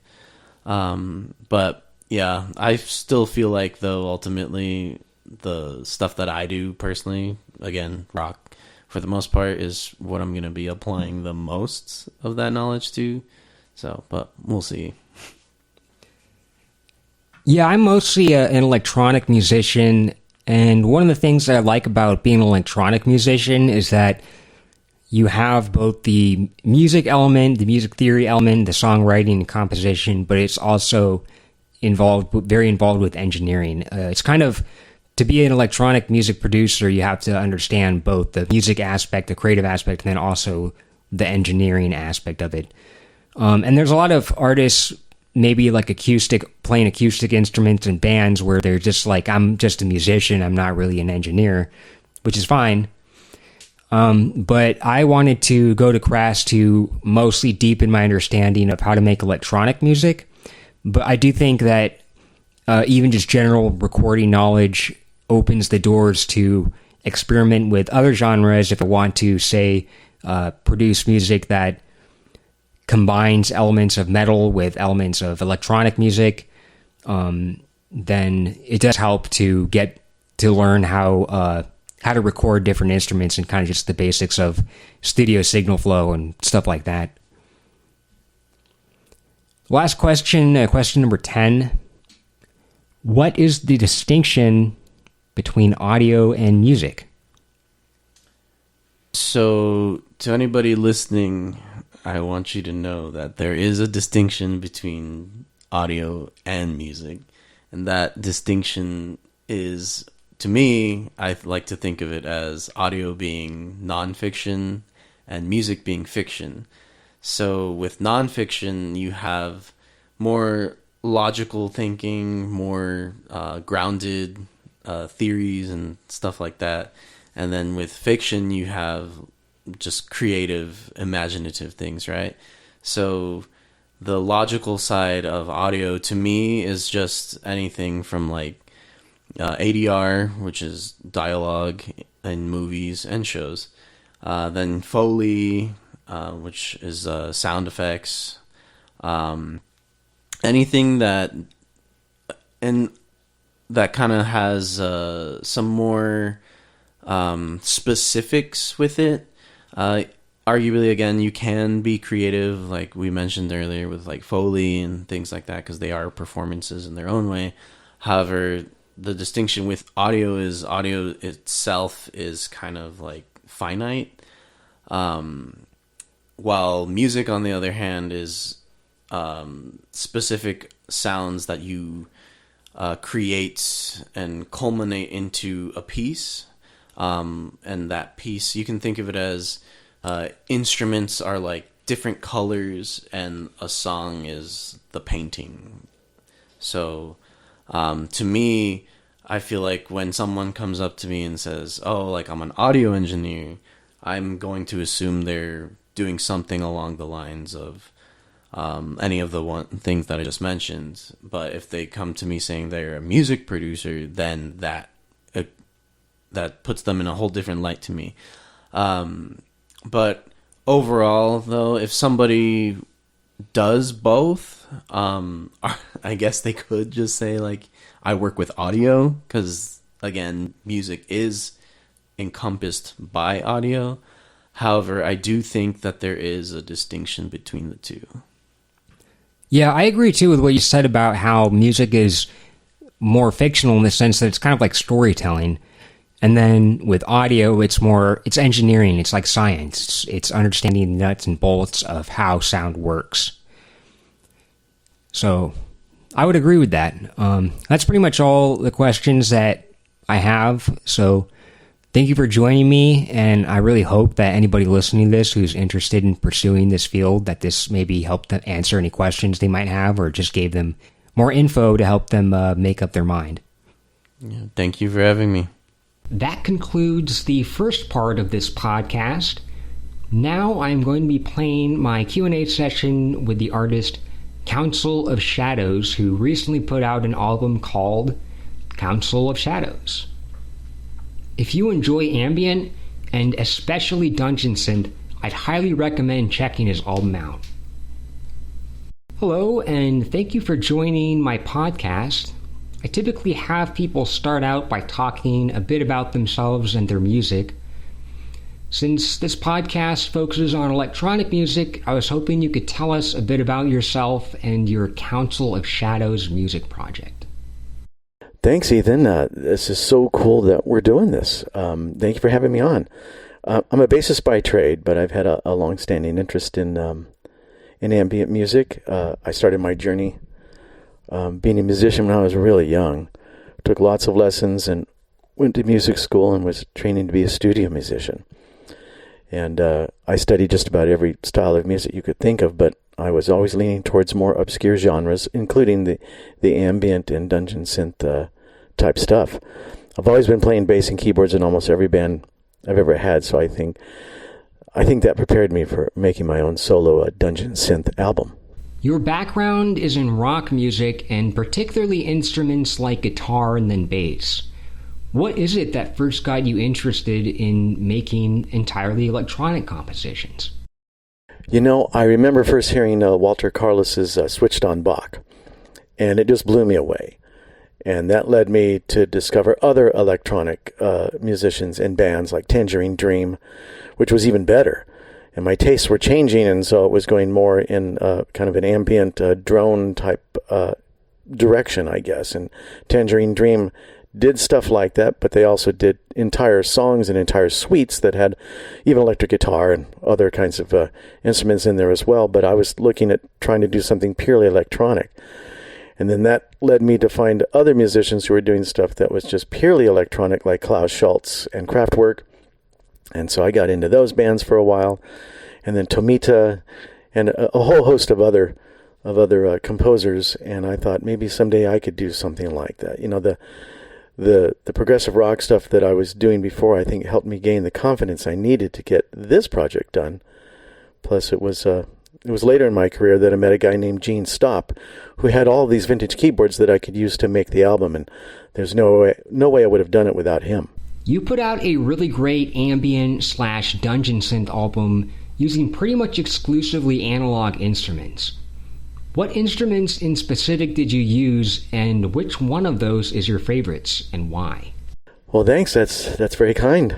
But yeah, I still feel like, though, ultimately the stuff that I do personally, again, rock for the most part, is what I'm going to be applying the most of that knowledge to. So, but we'll see. Yeah, I'm mostly an electronic musician, and one of the things that I like about being an electronic musician is that you have both the music element, the music theory element, the songwriting and composition, but it's also very involved with engineering. It's kind of, to be an electronic music producer, you have to understand both the music aspect, the creative aspect, and then also the engineering aspect of it. And there's a lot of artists, maybe like playing acoustic instruments in bands where they're just like, I'm just a musician, I'm not really an engineer, which is fine. But I wanted to go to Crass to mostly deepen my understanding of how to make electronic music. But I do think that even just general recording knowledge opens the doors to experiment with other genres if I want to, say, produce music that combines elements of metal with elements of electronic music. Then it does help to get to learn how to record different instruments and kind of just the basics of studio signal flow and stuff like that. Last question, question number 10. What is the distinction between audio and music? So, to anybody listening, I want you to know that there is a distinction between audio and music. And that distinction is, to me, I like to think of it as audio being nonfiction and music being fiction. So with nonfiction, you have more logical thinking, more grounded theories and stuff like that. And then with fiction, you have just creative, imaginative things, right? So the logical side of audio, to me, is just anything from like ADR, which is dialogue in movies and shows. Then Foley, which is sound effects. Anything that kind of has some more specifics with it. Arguably, again, you can be creative, like we mentioned earlier, with like Foley and things like that, because they are performances in their own way. However, the distinction with audio is audio itself is kind of like finite, while music, on the other hand, is specific sounds that you create and culminate into a piece. And that piece, you can think of it as instruments are like different colors, and a song is the painting. So to me, I feel like when someone comes up to me and says, oh, like I'm an audio engineer, I'm going to assume they're doing something along the lines of any of the things that I just mentioned. But if they come to me saying they're a music producer, then that puts them in a whole different light to me. But overall, though, if somebody does both, I guess they could just say, like, I work with audio, because, again, music is encompassed by audio. However, I do think that there is a distinction between the two. Yeah, I agree, too, with what you said about how music is more fictional in the sense that it's kind of like storytelling. And then with audio, it's engineering. It's like science. It's understanding the nuts and bolts of how sound works. So I would agree with that. That's pretty much all the questions that I have. So thank you for joining me. And I really hope that anybody listening to this who's interested in pursuing this field, that this maybe helped them answer any questions they might have, or just gave them more info to help them make up their mind. Yeah, thank you for having me. That concludes the first part of this podcast. Now I'm going to be playing my Q&A session with the artist Council of Shadows, who recently put out an album called Council of Shadows. If you enjoy ambient, and especially dungeon synth, I'd highly recommend checking his album out. Hello, and thank you for joining my podcast. I typically have people start out by talking a bit about themselves and their music. Since this podcast focuses on electronic music, I was hoping you could tell us a bit about yourself and your Council of Shadows music project. Thanks, Ethan. This is so cool that we're doing this. Thank you for having me on. I'm a bassist by trade, but I've had a long-standing interest in ambient music. I started my journey being a musician when I was really young. Took lots of lessons and went to music school and was training to be a studio musician. And I studied just about every style of music you could think of, but I was always leaning towards more obscure genres, including the ambient and dungeon synth type stuff. I've always been playing bass and keyboards in almost every band I've ever had, so I think that prepared me for making my own solo dungeon synth album. Your background is in rock music, and particularly instruments like guitar and then bass. What is it that first got you interested in making entirely electronic compositions? I remember first hearing Walter Carlos's Switched on Bach, and it just blew me away. And that led me to discover other electronic musicians and bands like Tangerine Dream, which was even better. And my tastes were changing, and so it was going more in kind of an ambient drone type direction, I guess. And Tangerine Dream did stuff like that, but they also did entire songs and entire suites that had even electric guitar and other kinds of instruments in there as well. But I was looking at trying to do something purely electronic. And then that led me to find other musicians who were doing stuff that was just purely electronic, like Klaus Schultz and Kraftwerk. And so I got into those bands for a while. And then Tomita and a whole host of other composers. And I thought maybe someday I could do something like that. The progressive rock stuff that I was doing before, I think, helped me gain the confidence I needed to get this project done. Plus, it was later in my career that I met a guy named Gene Stopp, who had all these vintage keyboards that I could use to make the album, and there's no way I would have done it without him. You put out a really great ambient/dungeon synth album using pretty much exclusively analog instruments. What instruments in specific did you use, and which one of those is your favorites, and why? Well, thanks. That's very kind.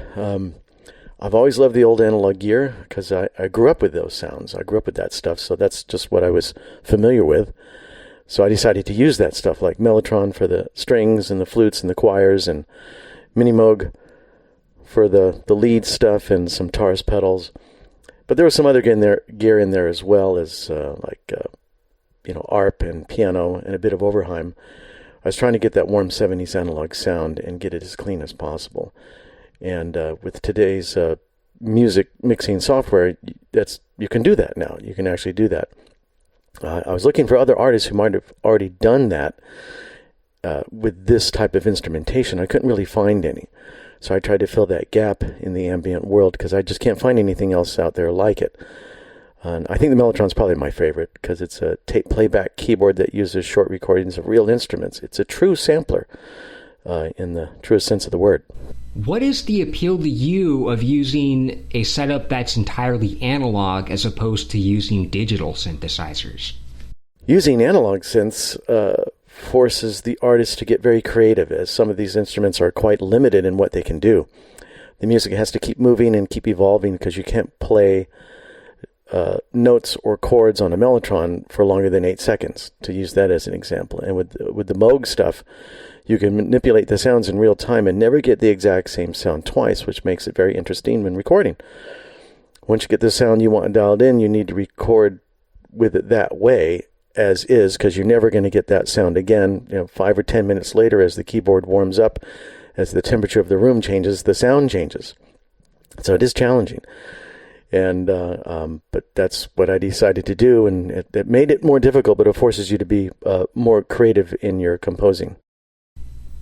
I've always loved the old analog gear because I grew up with those sounds. I grew up with that stuff, so that's just what I was familiar with. So I decided to use that stuff, like Mellotron for the strings and the flutes and the choirs, and Minimoog for the lead stuff and some Taurus pedals. But there was some other gear in there as well, as ARP and piano and a bit of Overheim. I was trying to get that warm 70s analog sound and get it as clean as possible. And with today's music mixing software, you can do that now. You can actually do that. I was looking for other artists who might have already done that with this type of instrumentation. I couldn't really find any. So I tried to fill that gap in the ambient world because I just can't find anything else out there like it. And I think the Mellotron's probably my favorite because it's a tape playback keyboard that uses short recordings of real instruments. It's a true sampler in the truest sense of the word. What is the appeal to you of using a setup that's entirely analog as opposed to using digital synthesizers? Using analog synths forces the artist to get very creative, as some of these instruments are quite limited in what they can do. The music has to keep moving and keep evolving because you can't play notes or chords on a Mellotron for longer than 8 seconds, to use that as an example. And with the Moog stuff, you can manipulate the sounds in real time and never get the exact same sound twice, which makes it very interesting when recording. Once you get the sound you want dialed in, you need to record with it that way as is, because you're never going to get that sound again. 5 or 10 minutes later, as the keyboard warms up, as the temperature of the room changes, the sound changes. So it is challenging. And but that's what I decided to do, and it made it more difficult, but it forces you to be more creative in your composing.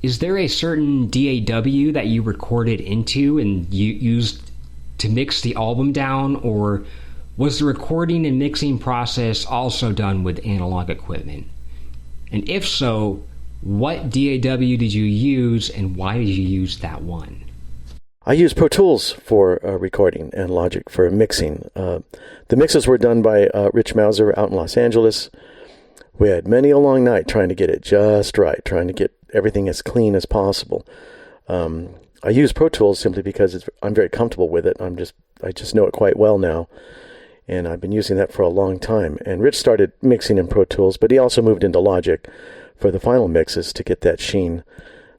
Is there a certain DAW that you recorded into and you used to mix the album down, or was the recording and mixing process also done with analog equipment? And if so, what DAW did you use, and why did you use that one? I use Pro Tools for recording and Logic for mixing. The mixes were done by Rich Mauser out in Los Angeles. We had many a long night trying to get it just right, trying to get everything as clean as possible. I use Pro Tools simply because I'm very comfortable with it. I just know it quite well now, and I've been using that for a long time. And Rich started mixing in Pro Tools, but he also moved into Logic for the final mixes to get that sheen,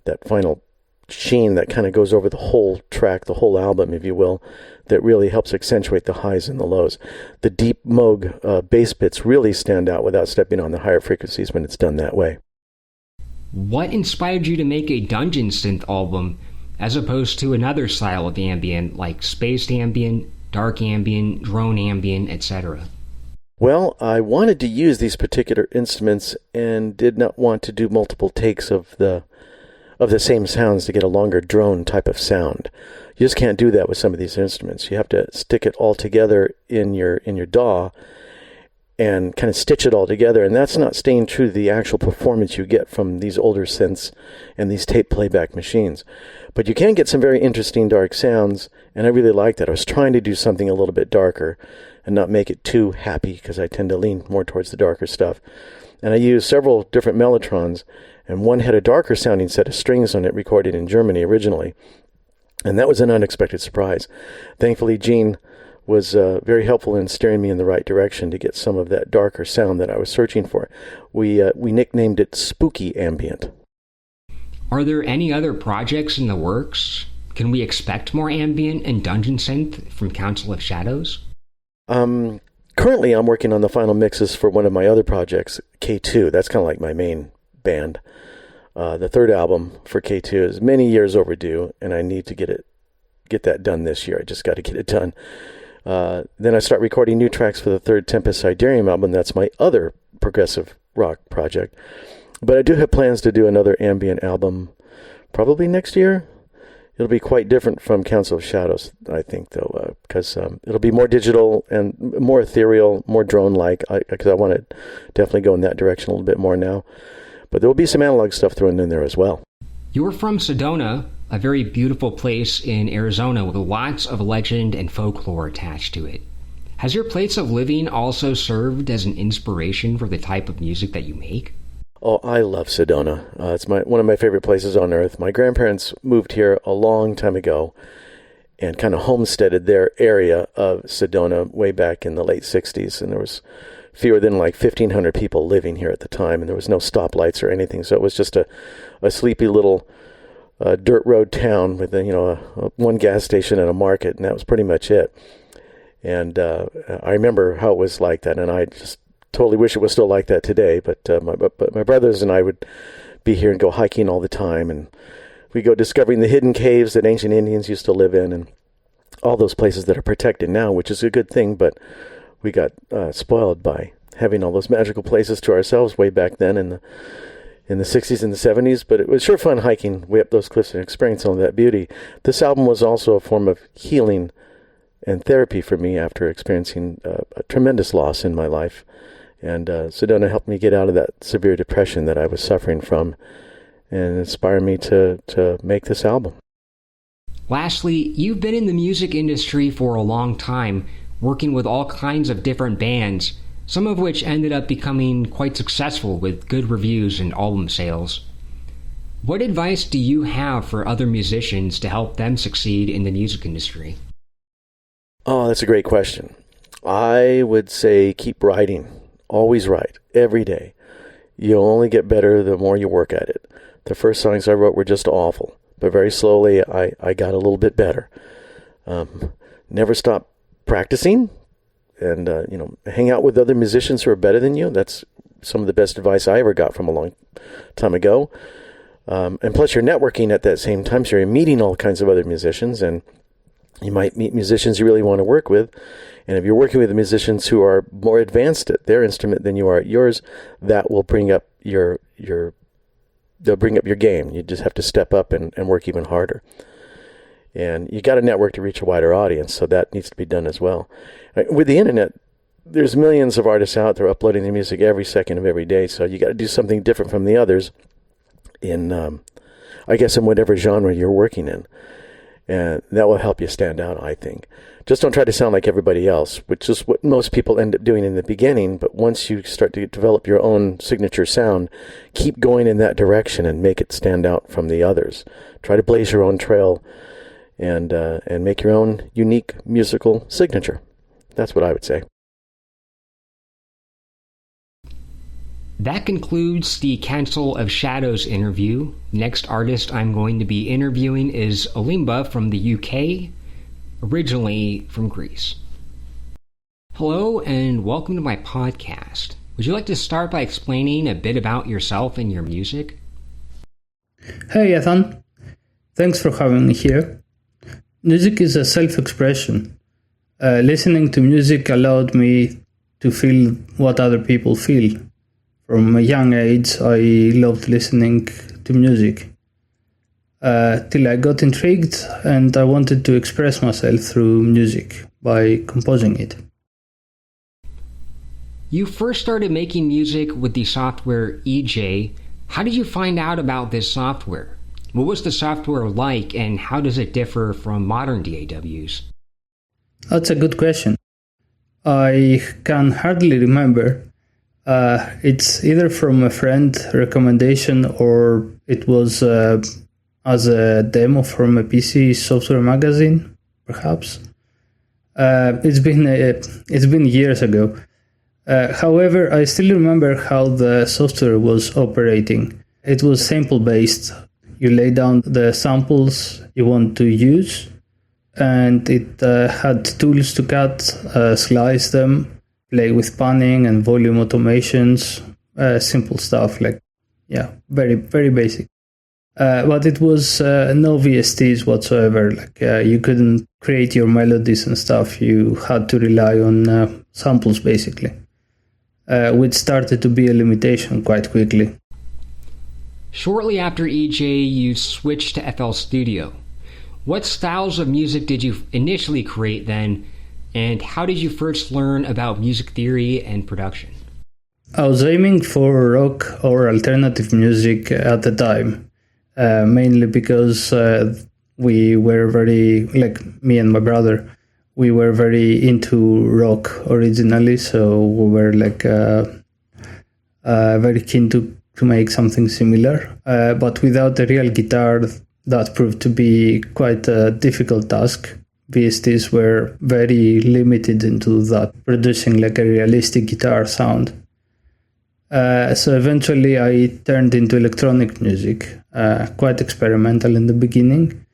that final sheen that kind of goes over the whole track, the whole album, if you will, that really helps accentuate the highs and the lows. The deep Moog bass bits really stand out without stepping on the higher frequencies when it's done that way. What inspired you to make a dungeon synth album as opposed to another style of ambient like spaced ambient, dark ambient, drone ambient, etc.? Well, I wanted to use these particular instruments and did not want to do multiple takes of the same sounds to get a longer drone type of sound. You just can't do that with some of these instruments. You have to stick it all together in your DAW and kind of stitch it all together, and that's not staying true to the actual performance you get from these older synths and these tape playback machines. But you can get some very interesting dark sounds, and I really like that. I was trying to do something a little bit darker and not make it too happy, because I tend to lean more towards the darker stuff. And I used several different mellotrons, and one had a darker sounding set of strings on it recorded in Germany originally. And that was an unexpected surprise. Thankfully, Gene was very helpful in steering me in the right direction to get some of that darker sound that I was searching for. We nicknamed it Spooky Ambient. Are there any other projects in the works? Can we expect more ambient and dungeon synth from Council of Shadows? Currently, I'm working on the final mixes for one of my other projects, K2. That's kind of like my main band. The third album for K2 is many years overdue, and I need to get that done this year. I just got to get it done. Then I start recording new tracks for the third Tempest Sidereum album. That's my other progressive rock project. But I do have plans to do another ambient album probably next year. It'll be quite different from Council of Shadows, I think, though, because it'll be more digital and more ethereal, more drone-like, because I want to definitely go in that direction a little bit more now. But there will be some analog stuff thrown in there as well. You're from Sedona, a very beautiful place in Arizona with lots of legend and folklore attached to it. Has your place of living also served as an inspiration for the type of music that you make? Oh, I love Sedona. It's one of my favorite places on earth. My grandparents moved here a long time ago and kind of homesteaded their area of Sedona way back in the late 60s. And there was fewer than like 1,500 people living here at the time, and there was no stoplights or anything. So it was just a sleepy little dirt road town with one gas station and a market, and that was pretty much it. And I remember how it was like that, and I just totally wish it was still like that today. But my brothers and I would be here and go hiking all the time, and we go discovering the hidden caves that ancient Indians used to live in, and all those places that are protected now, which is a good thing. But we got spoiled by having all those magical places to ourselves way back then in the 60s and the 70s. But it was sure fun hiking way up those cliffs and experiencing all that beauty. This album was also a form of healing and therapy for me after experiencing a tremendous loss in my life. And Sedona helped me get out of that severe depression that I was suffering from and inspired me to make this album. Lastly, you've been in the music industry for a long time, working with all kinds of different bands, some of which ended up becoming quite successful with good reviews and album sales. What advice do you have for other musicians to help them succeed in the music industry? Oh, that's a great question. I would say keep writing. Always write. Every day. You'll only get better the more you work at it. The first songs I wrote were just awful, but very slowly I got a little bit better. Never stop practicing, and hang out with other musicians who are better than you. That's some of the best advice I ever got from a long time ago. And plus you're networking at that same time, so you're meeting all kinds of other musicians, and you might meet musicians you really want to work with. And if you're working with musicians who are more advanced at their instrument than you are at yours, that will bring up they'll bring up your game. You just have to step up and work even harder. And you got to network to reach a wider audience, so that needs to be done as well. With the internet, there's millions of artists out there uploading their music every second of every day, so you got to do something different from the others in whatever genre you're working in. And that will help you stand out, I think. Just don't try to sound like everybody else, which is what most people end up doing in the beginning. But once you start to develop your own signature sound, keep going in that direction and make it stand out from the others. Try to blaze your own trail and make your own unique musical signature. That's what I would say. That concludes the Council of Shadows interview. Next artist I'm going to be interviewing is Alimba from the UK, originally from Greece. Hello and welcome to my podcast. Would you like to start by explaining a bit about yourself and your music? Hey Ethan, thanks for having me here. Music is a self-expression. Listening to music allowed me to feel what other people feel. From a young age, I loved listening to music. Till I got intrigued and I wanted to express myself through music by composing it. You first started making music with the software EJ. How did you find out about this software? What was the software like and how does it differ from modern DAWs? That's a good question. I can hardly remember. It's either from a friend recommendation or it was as a demo from a PC software magazine, perhaps. It's been years ago. However, I still remember how the software was operating. It was sample-based. You lay down the samples you want to use, and it had tools to cut, slice them, play with panning and volume automations, simple stuff very, very basic. But it was no VSTs whatsoever. You couldn't create your melodies and stuff. You had to rely on samples basically, which started to be a limitation quite quickly. Shortly after EJ, you switched to FL Studio. What styles of music did you initially create then, and how did you first learn about music theory and production? I was aiming for rock or alternative music at the time, mainly because we were very, me and my brother, we were very into rock originally, so we were very keen to make something similar, but without a real guitar, that proved to be quite a difficult task. VSTs were very limited into that, producing a realistic guitar sound. So eventually I turned into electronic music, quite experimental in the beginning,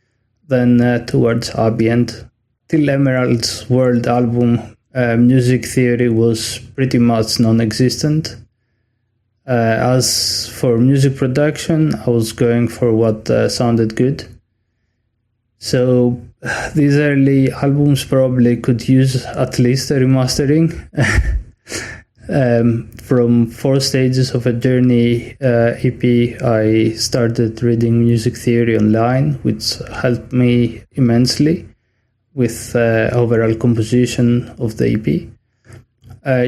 then towards ambient. Till Emerald's World album, music theory was pretty much non-existent. As for music production, I was going for what sounded good. So these early albums probably could use at least a remastering. From 4 Stages of a Journey EP, I started reading music theory online, which helped me immensely with overall composition of the EP.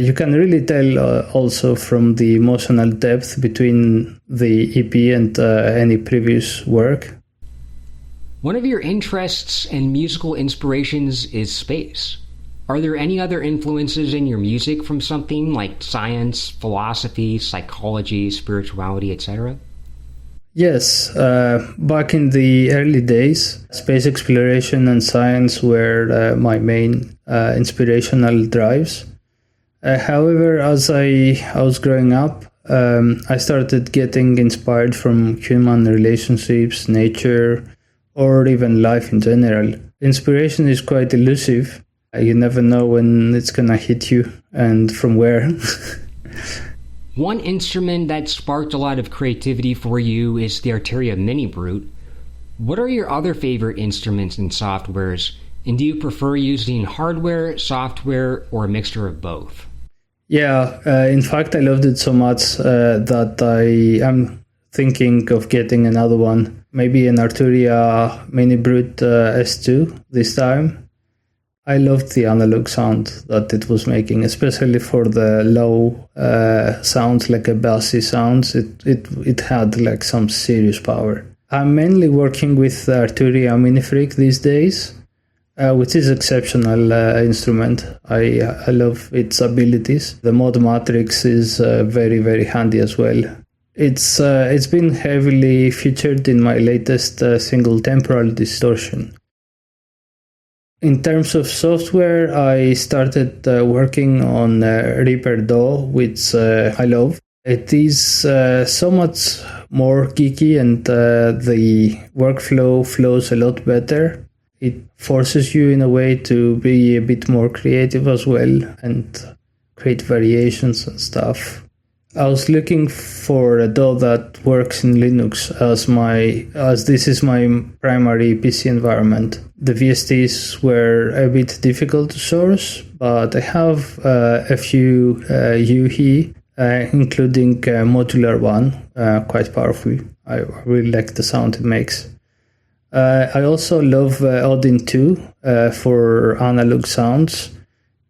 You can really tell also from the emotional depth between the EP and any previous work. One of your interests and musical inspirations is space. Are there any other influences in your music from something like science, philosophy, psychology, spirituality, etc.? Yes, back in the early days, space exploration and science were my main inspirational drives. However, as I was growing up, I started getting inspired from human relationships, nature, or even life in general. Inspiration is quite elusive. You never know when it's gonna hit you and from where. One instrument that sparked a lot of creativity for you is the Arturia Mini Brute. What are your other favorite instruments and softwares, and do you prefer using hardware, software, or a mixture of both? Yeah, in fact, I loved it so much that I am thinking of getting another one. Maybe an Arturia Mini Brute S2 this time. I loved the analog sound that it was making, especially for the low sounds, like a bassy sounds. It had some serious power. I'm mainly working with Arturia Mini Freak these days, which is exceptional instrument. I love its abilities. The mod matrix is very, very handy as well. It's been heavily featured in my latest single, Temporal Distortion. In terms of software, I started working on Reaper DAW, which I love. It is so much more geeky, and the workflow flows a lot better. It forces you in a way to be a bit more creative as well and create variations and stuff. I was looking for a DAW that works in Linux as this is my primary PC environment. The VSTs were a bit difficult to source, but I have a few UHI, including a modular one, quite powerful. I really like the sound it makes. I also love Odin 2 for analog sounds.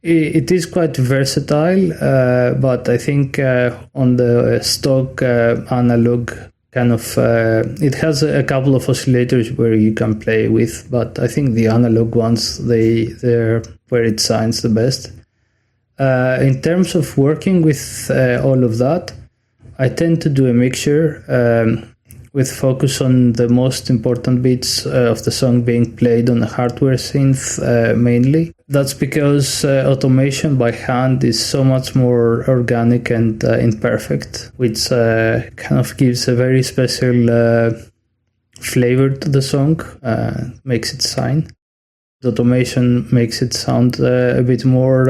It is quite versatile, but I think on the stock analog kind of, it has a couple of oscillators where you can play with, but I think the analog ones, they're where it shines the best. In terms of working with all of that, I tend to do a mixture with focus on the most important bits of the song being played on a hardware synth mainly. That's because automation by hand is so much more organic and imperfect, which kind of gives a very special flavor to the song, makes it shine. The automation makes it sound a bit more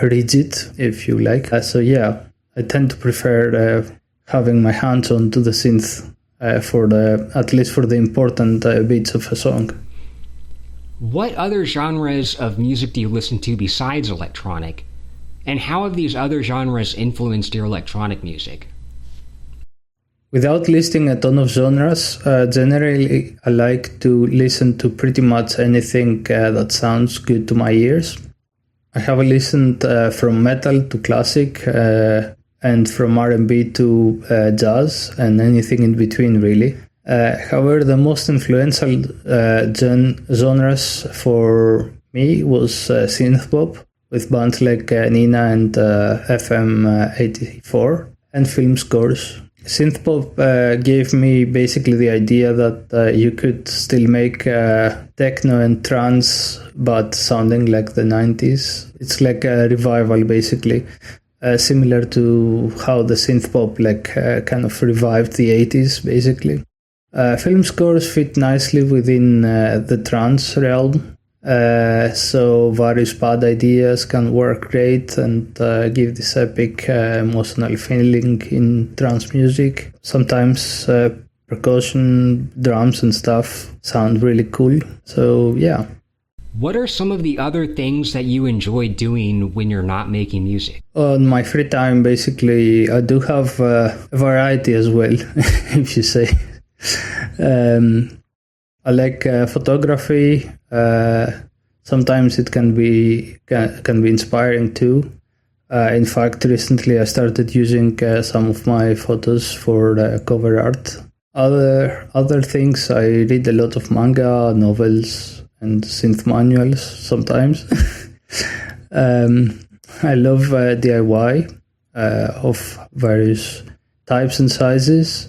rigid, if you like. So yeah, I tend to prefer having my hands on to the synth at least for the important bits of a song. What other genres of music do you listen to besides electronic? And how have these other genres influenced your electronic music? Without listing a ton of genres, generally I like to listen to pretty much anything that sounds good to my ears. I have listened from metal to classic, and from R&B to jazz and anything in between, really. However, the most influential genres for me was synth pop, with bands like Nina and FM84, and film scores. Synth pop gave me basically the idea that you could still make techno and trance, but sounding like the 90s. It's like a revival, basically. Similar to how the synth pop kind of revived the 80s, basically. Film scores fit nicely within the trance realm, so various pad ideas can work great and give this epic emotional feeling in trance music. Sometimes percussion, drums and stuff sound really cool, so yeah. What are some of the other things that you enjoy doing when you're not making music? On my free time, basically, I do have a variety as well, if you say. I like photography. Sometimes it can be inspiring too. In fact, recently I started using some of my photos for cover art. Other things, I read a lot of manga, novels, and synth manuals sometimes. I love DIY of various types and sizes.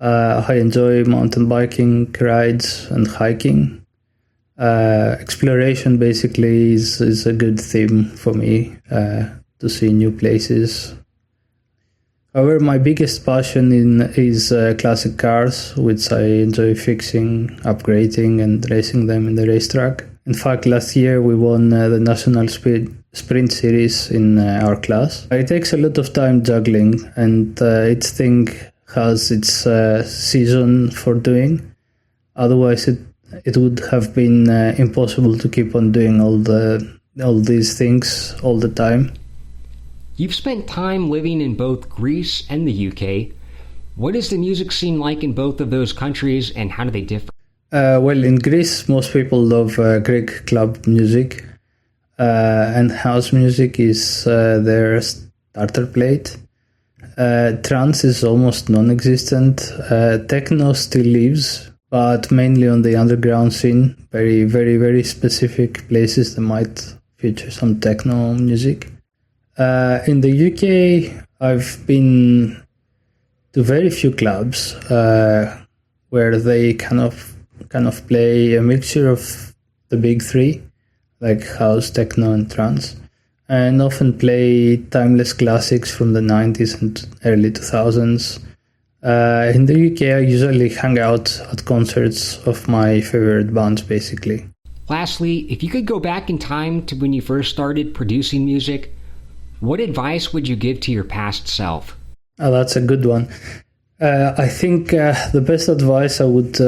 I enjoy mountain biking, rides, and hiking. Exploration basically is a good theme for me, to see new places. However, my biggest passion is classic cars, which I enjoy fixing, upgrading, and racing them in the racetrack. In fact, last year we won the National Sprint Series in our class. It takes a lot of time juggling, and each thing has its season for doing. Otherwise, it would have been impossible to keep on doing all these things all the time. You've spent time living in both Greece and the UK. What is the music scene like in both of those countries, and how do they differ? Well, in Greece, most people love Greek club music, and house music is their starter plate. Trance is almost non-existent. Techno still lives, but mainly on the underground scene. Very, very, very specific places that might feature some techno music. In the UK, I've been to very few clubs where they kind of play a mixture of the big three, like house, techno, and trance. and often play timeless classics from the 90s and early 2000s. In the UK, I usually hang out at concerts of my favorite bands, basically. Lastly, if you could go back in time to when you first started producing music, what advice would you give to your past self? Oh, that's a good one. I think the best advice I would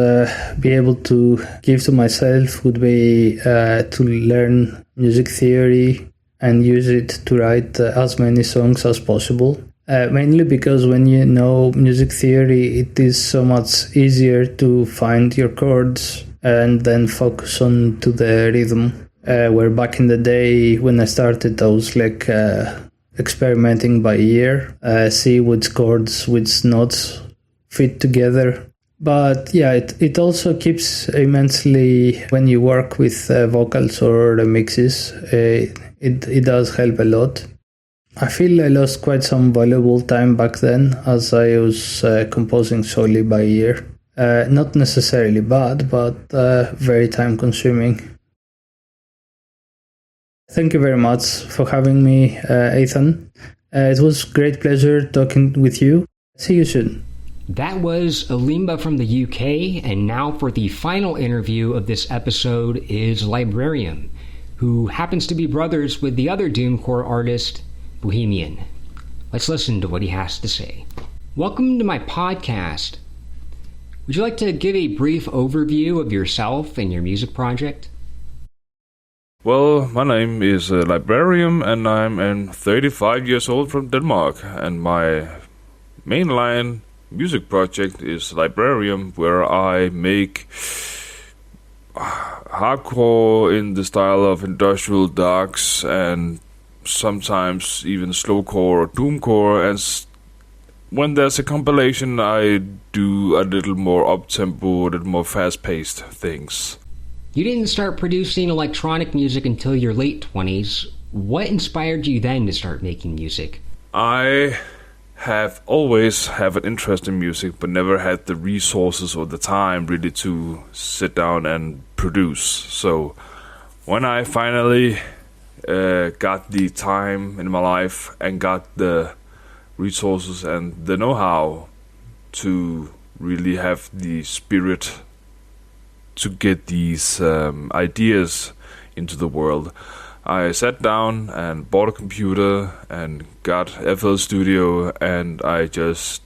be able to give to myself would be to learn music theory and use it to write as many songs as possible. Mainly because when you know music theory, it is so much easier to find your chords and then focus on to the rhythm. Where back in the day when I started, I was like experimenting by ear, see which chords, which notes fit together. But yeah, it also keeps immensely when you work with vocals or remixes. It does help a lot. I feel I lost quite some valuable time back then as I was composing solely by ear. Not necessarily bad, but very time consuming. Thank you very much for having me, Ethan. It was a great pleasure talking with you. See you soon. That was Alimba from the UK, and now for the final interview of this episode is Librarium, who happens to be brothers with the other doomcore artist, Bohemian. Let's listen to what he has to say. Welcome to my podcast. Would you like to give a brief overview of yourself and your music project? Well, my name is Librarium, and I'm 35 years old from Denmark, and my mainline music project is Librarium, where I make hardcore in the style of industrial darks and sometimes even slowcore or doomcore, and when there's a compilation I do a little more up-tempo, a little more fast-paced things. You didn't start producing electronic music until your late 20s. What inspired you then to start making music? I have always had an interest in music, but never had the resources or the time really to sit down and produce. So when I finally got the time in my life and got the resources and the know-how to really have the spirit to get these ideas into the world, I sat down and bought a computer and got FL Studio, and I just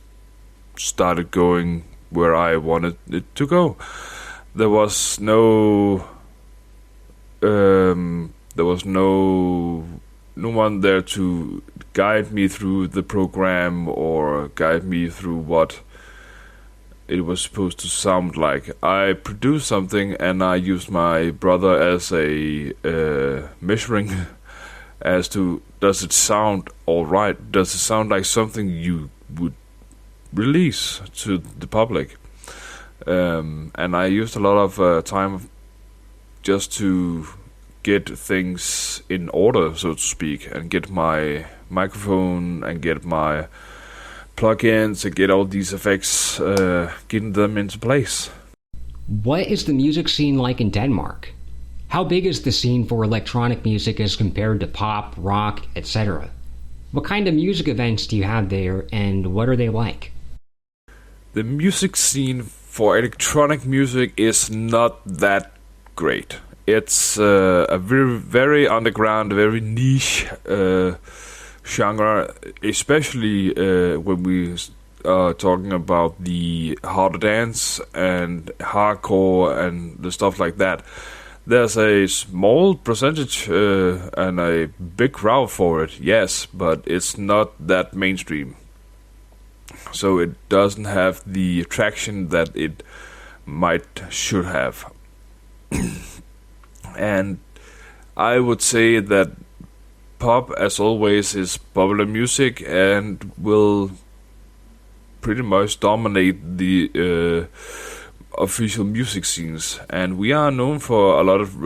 started going where I wanted it to go. There was no one there to guide me through the program or guide me through what it was supposed to sound like. I produced something and I used my brother as a measuring as to, does it sound alright? Does it sound like something you would release to the public? And I used a lot of time just to get things in order, so to speak, and get my microphone and get my plugins and get all these effects, getting them into place. What is the music scene like in Denmark? How big is the scene for electronic music as compared to pop, rock, etc.? What kind of music events do you have there, and what are they like? The music scene for electronic music is not that great. It's a very, very underground, very niche genre, especially when we are talking about the harder dance and hardcore and the stuff like that. There's a small percentage and a big crowd for it, yes, but it's not that mainstream. So it doesn't have the attraction that it should have. And I would say that pop, as always, is popular music and will pretty much dominate the official music scenes. And we are known for a lot of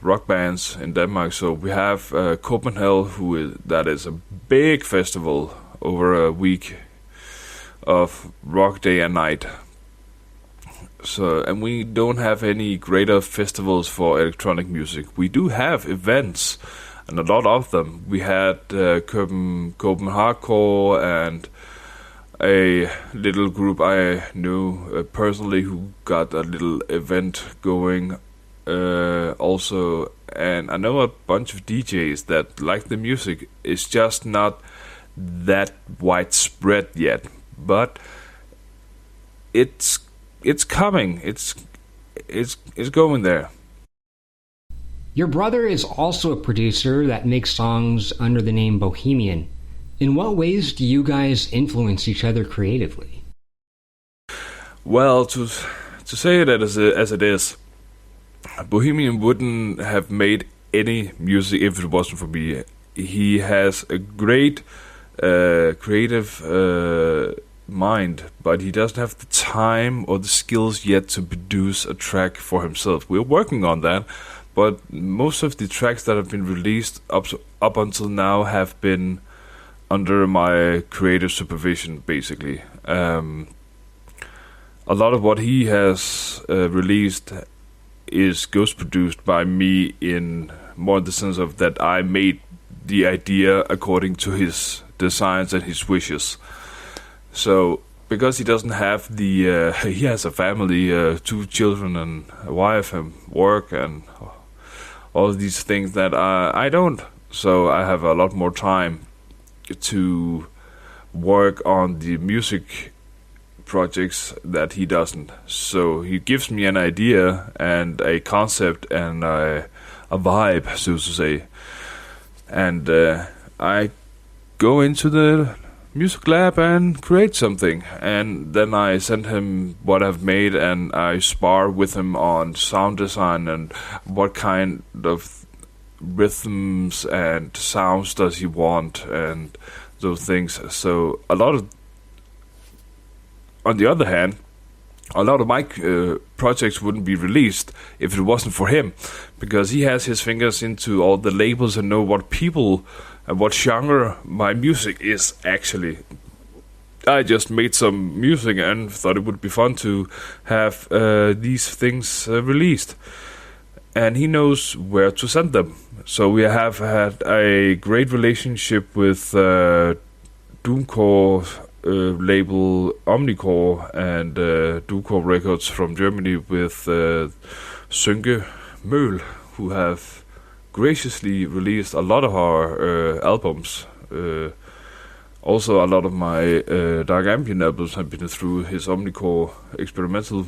rock bands in Denmark. So we have Copenhagen, that is a big festival over a week of rock day and night. So, and we don't have any greater festivals for electronic music. We do have events. and a lot of them. We had Copenhagen Hardcore and a little group I knew personally who got a little event going also, and I know a bunch of DJs that like the music. It's just not that widespread yet, but it's coming. It's going there. Your brother is also a producer that makes songs under the name Bohemian. In what ways do you guys influence each other creatively? Well, to say it as it is, Bohemian wouldn't have made any music if it wasn't for me. He has a great creative mind, but he doesn't have the time or the skills yet to produce a track for himself. We're working on that, but most of the tracks that have been released up until now have been under my creative supervision, basically. A lot of what he has released is ghost produced by me, in more the sense of that I made the idea according to his designs and his wishes. So because he doesn't have the he has a family, 2 children and a wife and work and all of these things that I don't, so I have a lot more time to work on the music projects that he doesn't. So he gives me an idea and a concept and a vibe, so to say, and I go into the music lab and create something, and then I send him what I've made, and I spar with him on sound design and what kind of rhythms and sounds does he want and those things. So on the other hand, a lot of my projects wouldn't be released if it wasn't for him, because he has his fingers into all the labels and know what people and what genre my music is actually. I just made some music and thought it would be fun to have these things released, and he knows where to send them. So we have had a great relationship with Doomcore label Omnicore and Doomcore Records from Germany with Sönke Møhl, who have graciously released a lot of our albums. Also, a lot of my Dark Ambient albums have been through his Omnicore experimental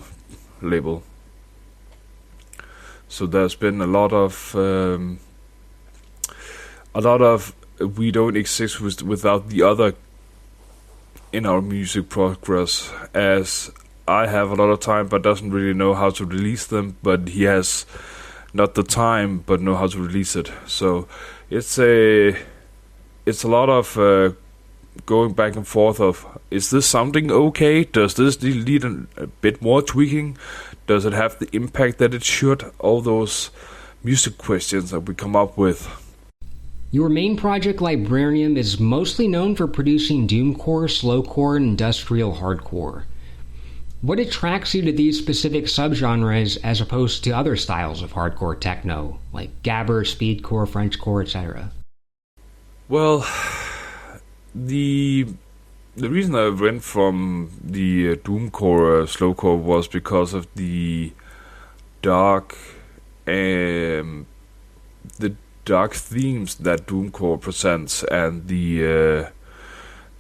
label. So there's been a lot of we don't exist without the other in our music progress, as I have a lot of time but doesn't really know how to release them, but he has not the time but know how to release it. So it's a lot of going back and forth of, is this sounding okay? Does this need a bit more tweaking? Does it have the impact that it should? All those music questions that we come up with. Your main project, Librarium, is mostly known for producing doomcore, slowcore, and industrial hardcore. What attracts you to these specific subgenres as opposed to other styles of hardcore techno, like gabber, speedcore, Frenchcore, etc.? Well, the reason I went from the doomcore, slowcore, was because of the dark themes that doomcore presents, and the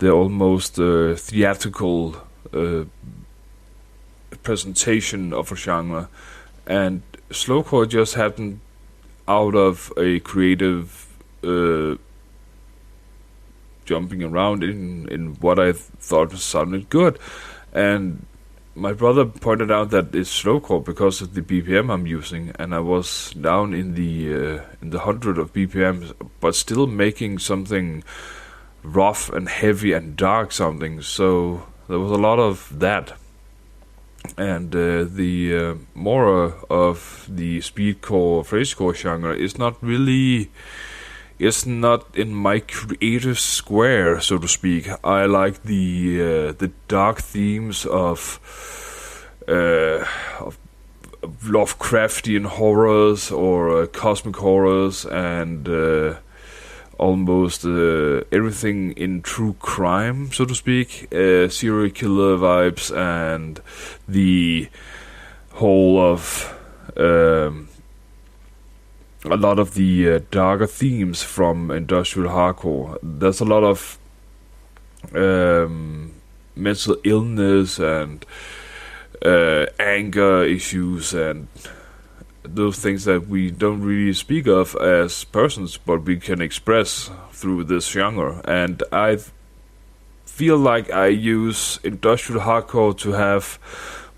almost theatrical presentation of a genre. And slowcore just happened out of a creative jumping around in what I thought sounded good. And my brother pointed out that it's slowcore because of the BPM I'm using, and I was down in the 100 of BPM, but still making something rough and heavy and dark sounding. So there was a lot of that, and the more of the speedcore, Frenchcore genre is not really. It's not in my creative square, so to speak. I like the dark themes of Lovecraftian horrors or cosmic horrors, and almost everything in true crime, so to speak, serial killer vibes, and the whole of a lot of the darker themes from industrial hardcore. There's a lot of mental illness and anger issues and those things that we don't really speak of as persons, but we can express through this genre. And I feel like I use industrial hardcore to have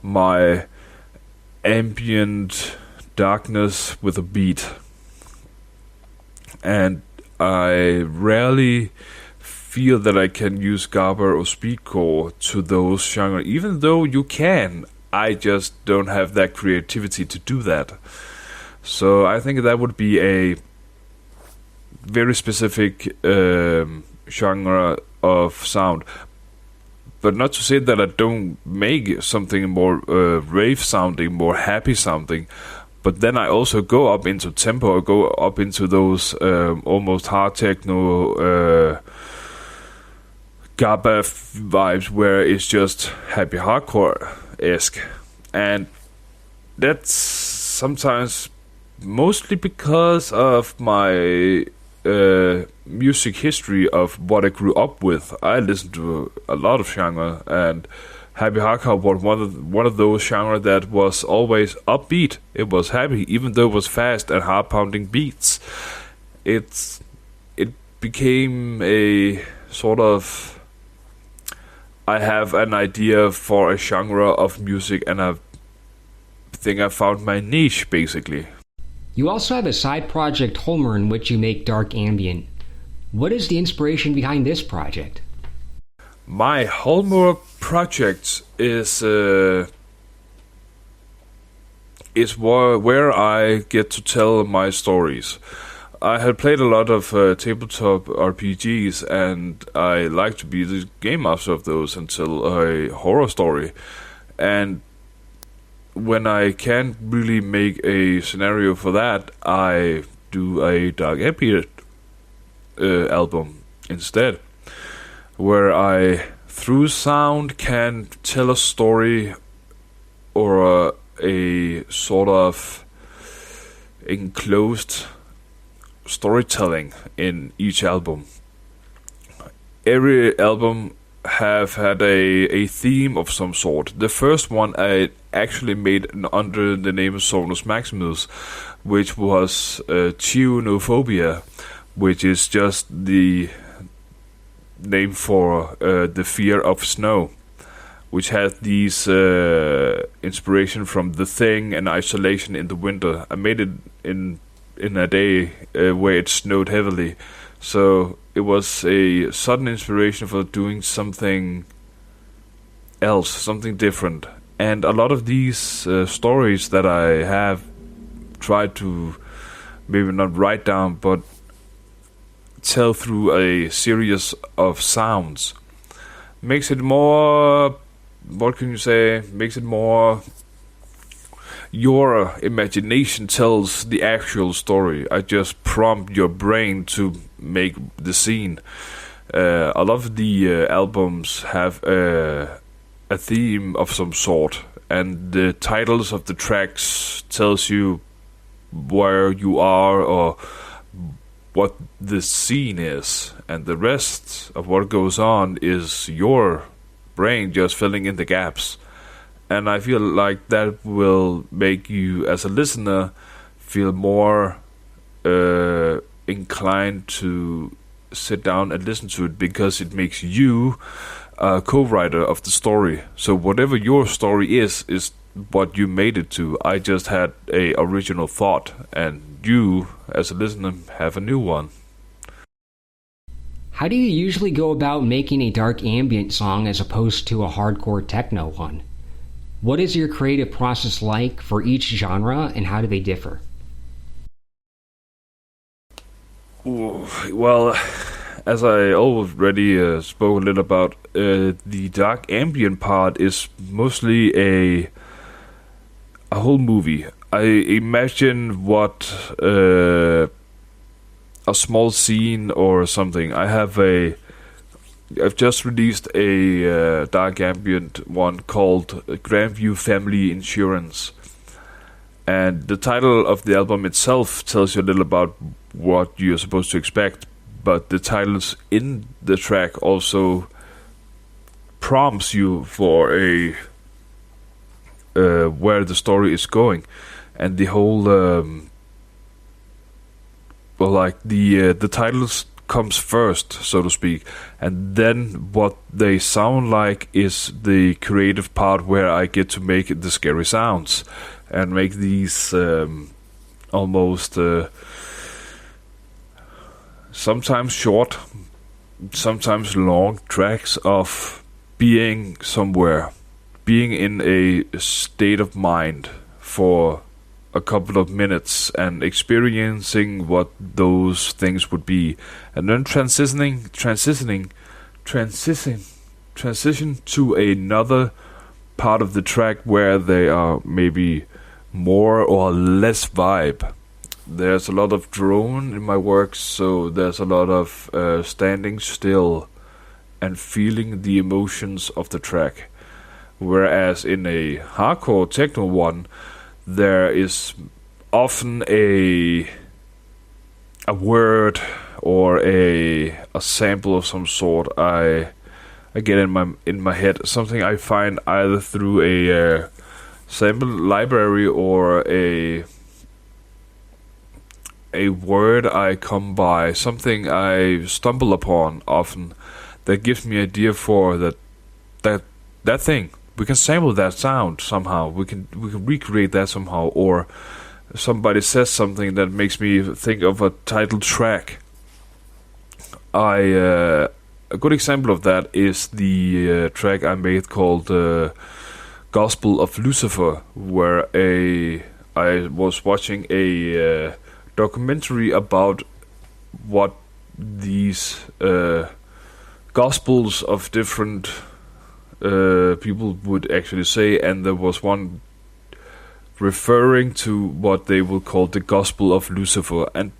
my ambient darkness with a beat. And I rarely feel that I can use Garber or Speedcore to those genres, even though you can. I just don't have that creativity to do that. So I think that would be a very specific genre of sound. But not to say that I don't make something more rave sounding, more happy sounding. But then I also go up into tempo, or go up into those almost hard techno GABA vibes, where it's just happy hardcore-esque. And that's sometimes mostly because of my music history of what I grew up with. I listened to a lot of genre, and happy hardcore was one of those genres that was always upbeat. It was happy, even though it was fast and hard-pounding beats. It became a sort of... I have an idea for a genre of music, and I think I found my niche, basically. You also have a side project, Holmer, in which you make dark ambient. What is the inspiration behind this project? My Holmer project is where I get to tell my stories. I had played a lot of tabletop RPGs, and I like to be the game master of those until a horror story. And when I can't really make a scenario for that, I do a dark ambient album instead, where I, through sound, can tell a story or a sort of enclosed storytelling in each album. Every album have had a theme of some sort. The first one I actually made under the name of Sonus Maximus, which was Chionophobia, which is just the name for the fear of snow, which had these inspiration from The Thing and Isolation in the winter. I made it in a day where it snowed heavily, so it was a sudden inspiration for doing something else, something different. And a lot of these stories that I have tried to maybe not write down, but tell through a series of sounds, makes it more, what can you say, makes it more, your imagination tells the actual story. I just prompt your brain to make the scene. A lot of the albums have a theme of some sort, and the titles of the tracks tells you where you are or what the scene is, and the rest of what goes on is your brain just filling in the gaps. And I feel like that will make you, as a listener, feel more inclined to sit down and listen to it, because it makes you a co-writer of the story. So whatever your story is what you made it to. I just had a original thought, and you, as a listener, have a new one. How do you usually go about making a dark ambient song as opposed to a hardcore techno one? What is your creative process like for each genre, and how do they differ? Well, as I already spoke a little about, the dark ambient part is mostly a whole movie. I imagine what a small scene or something. I've just released a dark ambient one called Grandview Family Insurance. And the title of the album itself tells you a little about what you're supposed to expect, but the titles in the track also prompts you for where the story is going. And the whole the titles comes first, so to speak, and then what they sound like is the creative part where I get to make the scary sounds and make these almost sometimes short, sometimes long tracks of being somewhere, being in a state of mind for a couple of minutes and experiencing what those things would be, and then transition to another part of the track where they are maybe more or less vibe. There's a lot of drone in my work, so there's a lot of standing still and feeling the emotions of the track, whereas in a hardcore techno one there is often a word or a sample of some sort I get in my head, something I find either through a sample library or a word I come by, something I stumble upon often that gives me idea for that thing. We can sample that sound somehow. We can recreate that somehow, or somebody says something that makes me think of a title track. A good example of that is the track I made called "Gospel of Lucifer," where I was watching a documentary about what these gospels of different people would actually say, and there was one referring to what they will call the Gospel of Lucifer, and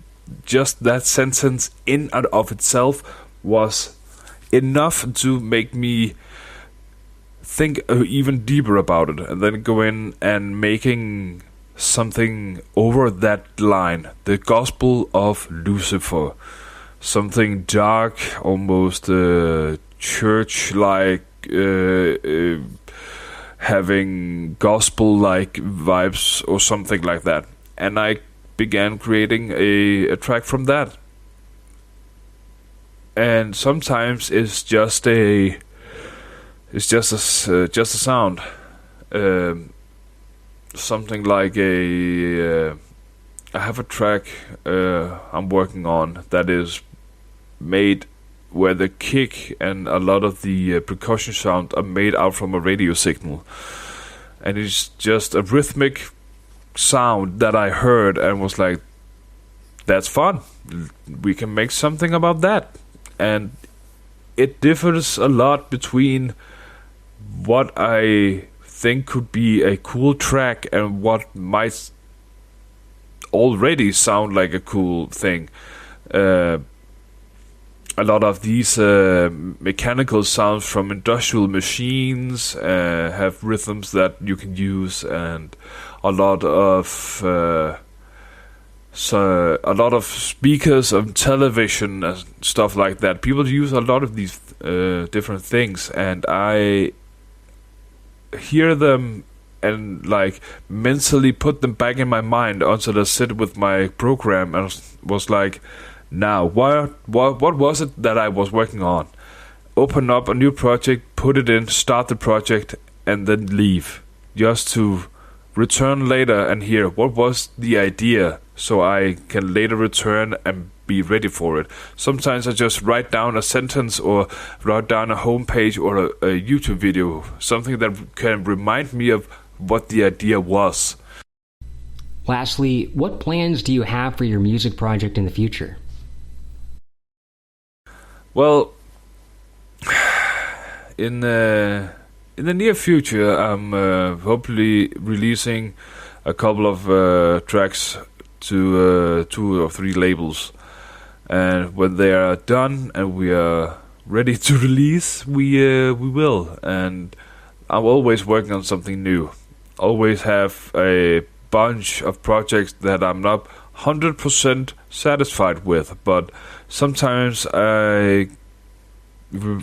just that sentence in and of itself was enough to make me think even deeper about it, and then go in and making something over that line, the Gospel of Lucifer, something dark, almost church-like, having gospel-like vibes or something like that. And I began creating a track from that. And sometimes it's just a sound, something like I have a track I'm working on that is made where the kick and a lot of the percussion sound are made out from a radio signal, and it's just a rhythmic sound that I heard and was like, that's fun, we can make something about that. And it differs a lot between what I think could be a cool track and what might already sound like a cool thing. A lot of these mechanical sounds from industrial machines have rhythms that you can use, and a lot of speakers on television and stuff like that. People use a lot of these different things, and I hear them and like mentally put them back in my mind until I sit with my program and was like, now, what was it that I was working on? Open up a new project, put it in, start the project, and then leave. Just to return later and hear what was the idea, so I can later return and be ready for it. Sometimes I just write down a sentence or write down a homepage or a YouTube video, something that can remind me of what the idea was. Lastly, what plans do you have for your music project in the future? Well, in the near future, I'm hopefully releasing a couple of tracks to 2 or 3 labels, And when they are done and we are ready to release, we will. And I'm always working on something new. Always have a bunch of projects that I'm not 100% satisfied with, but sometimes I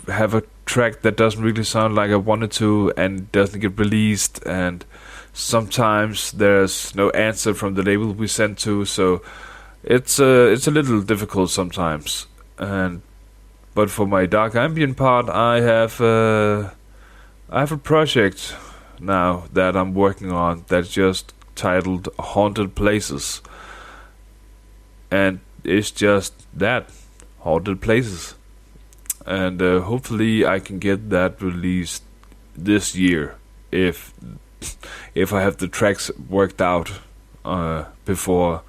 have a track that doesn't really sound like I wanted to and doesn't get released, and sometimes there's no answer from the label we sent to, so it's a little difficult sometimes. But for my dark ambient part, I have a project now that I'm working on that's just titled Haunted Places, and it's just that, Haunted Places. And hopefully I can get that released this year if I have the tracks worked out before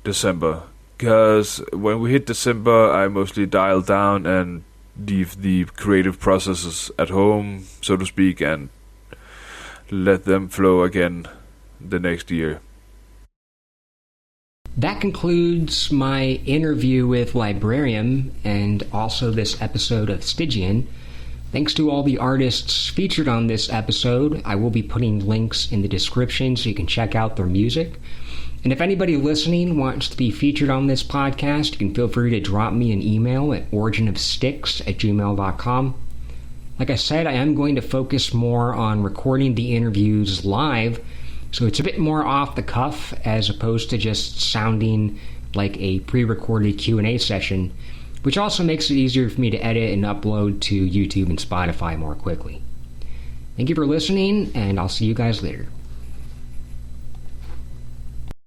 December. Because when we hit December, I mostly dial down and leave the creative processes at home, so to speak, and let them flow again the next year. That concludes my interview with Librarium and also this episode of Stygian. Thanks to all the artists featured on this episode. I will be putting links in the description so you can check out their music. And if anybody listening wants to be featured on this podcast, you can feel free to drop me an email at originofstyx@gmail.com. Like I said, I am going to focus more on recording the interviews live, so it's a bit more off the cuff as opposed to just sounding like a pre-recorded Q&A session, which also makes it easier for me to edit and upload to YouTube and Spotify more quickly. Thank you for listening, and I'll see you guys later.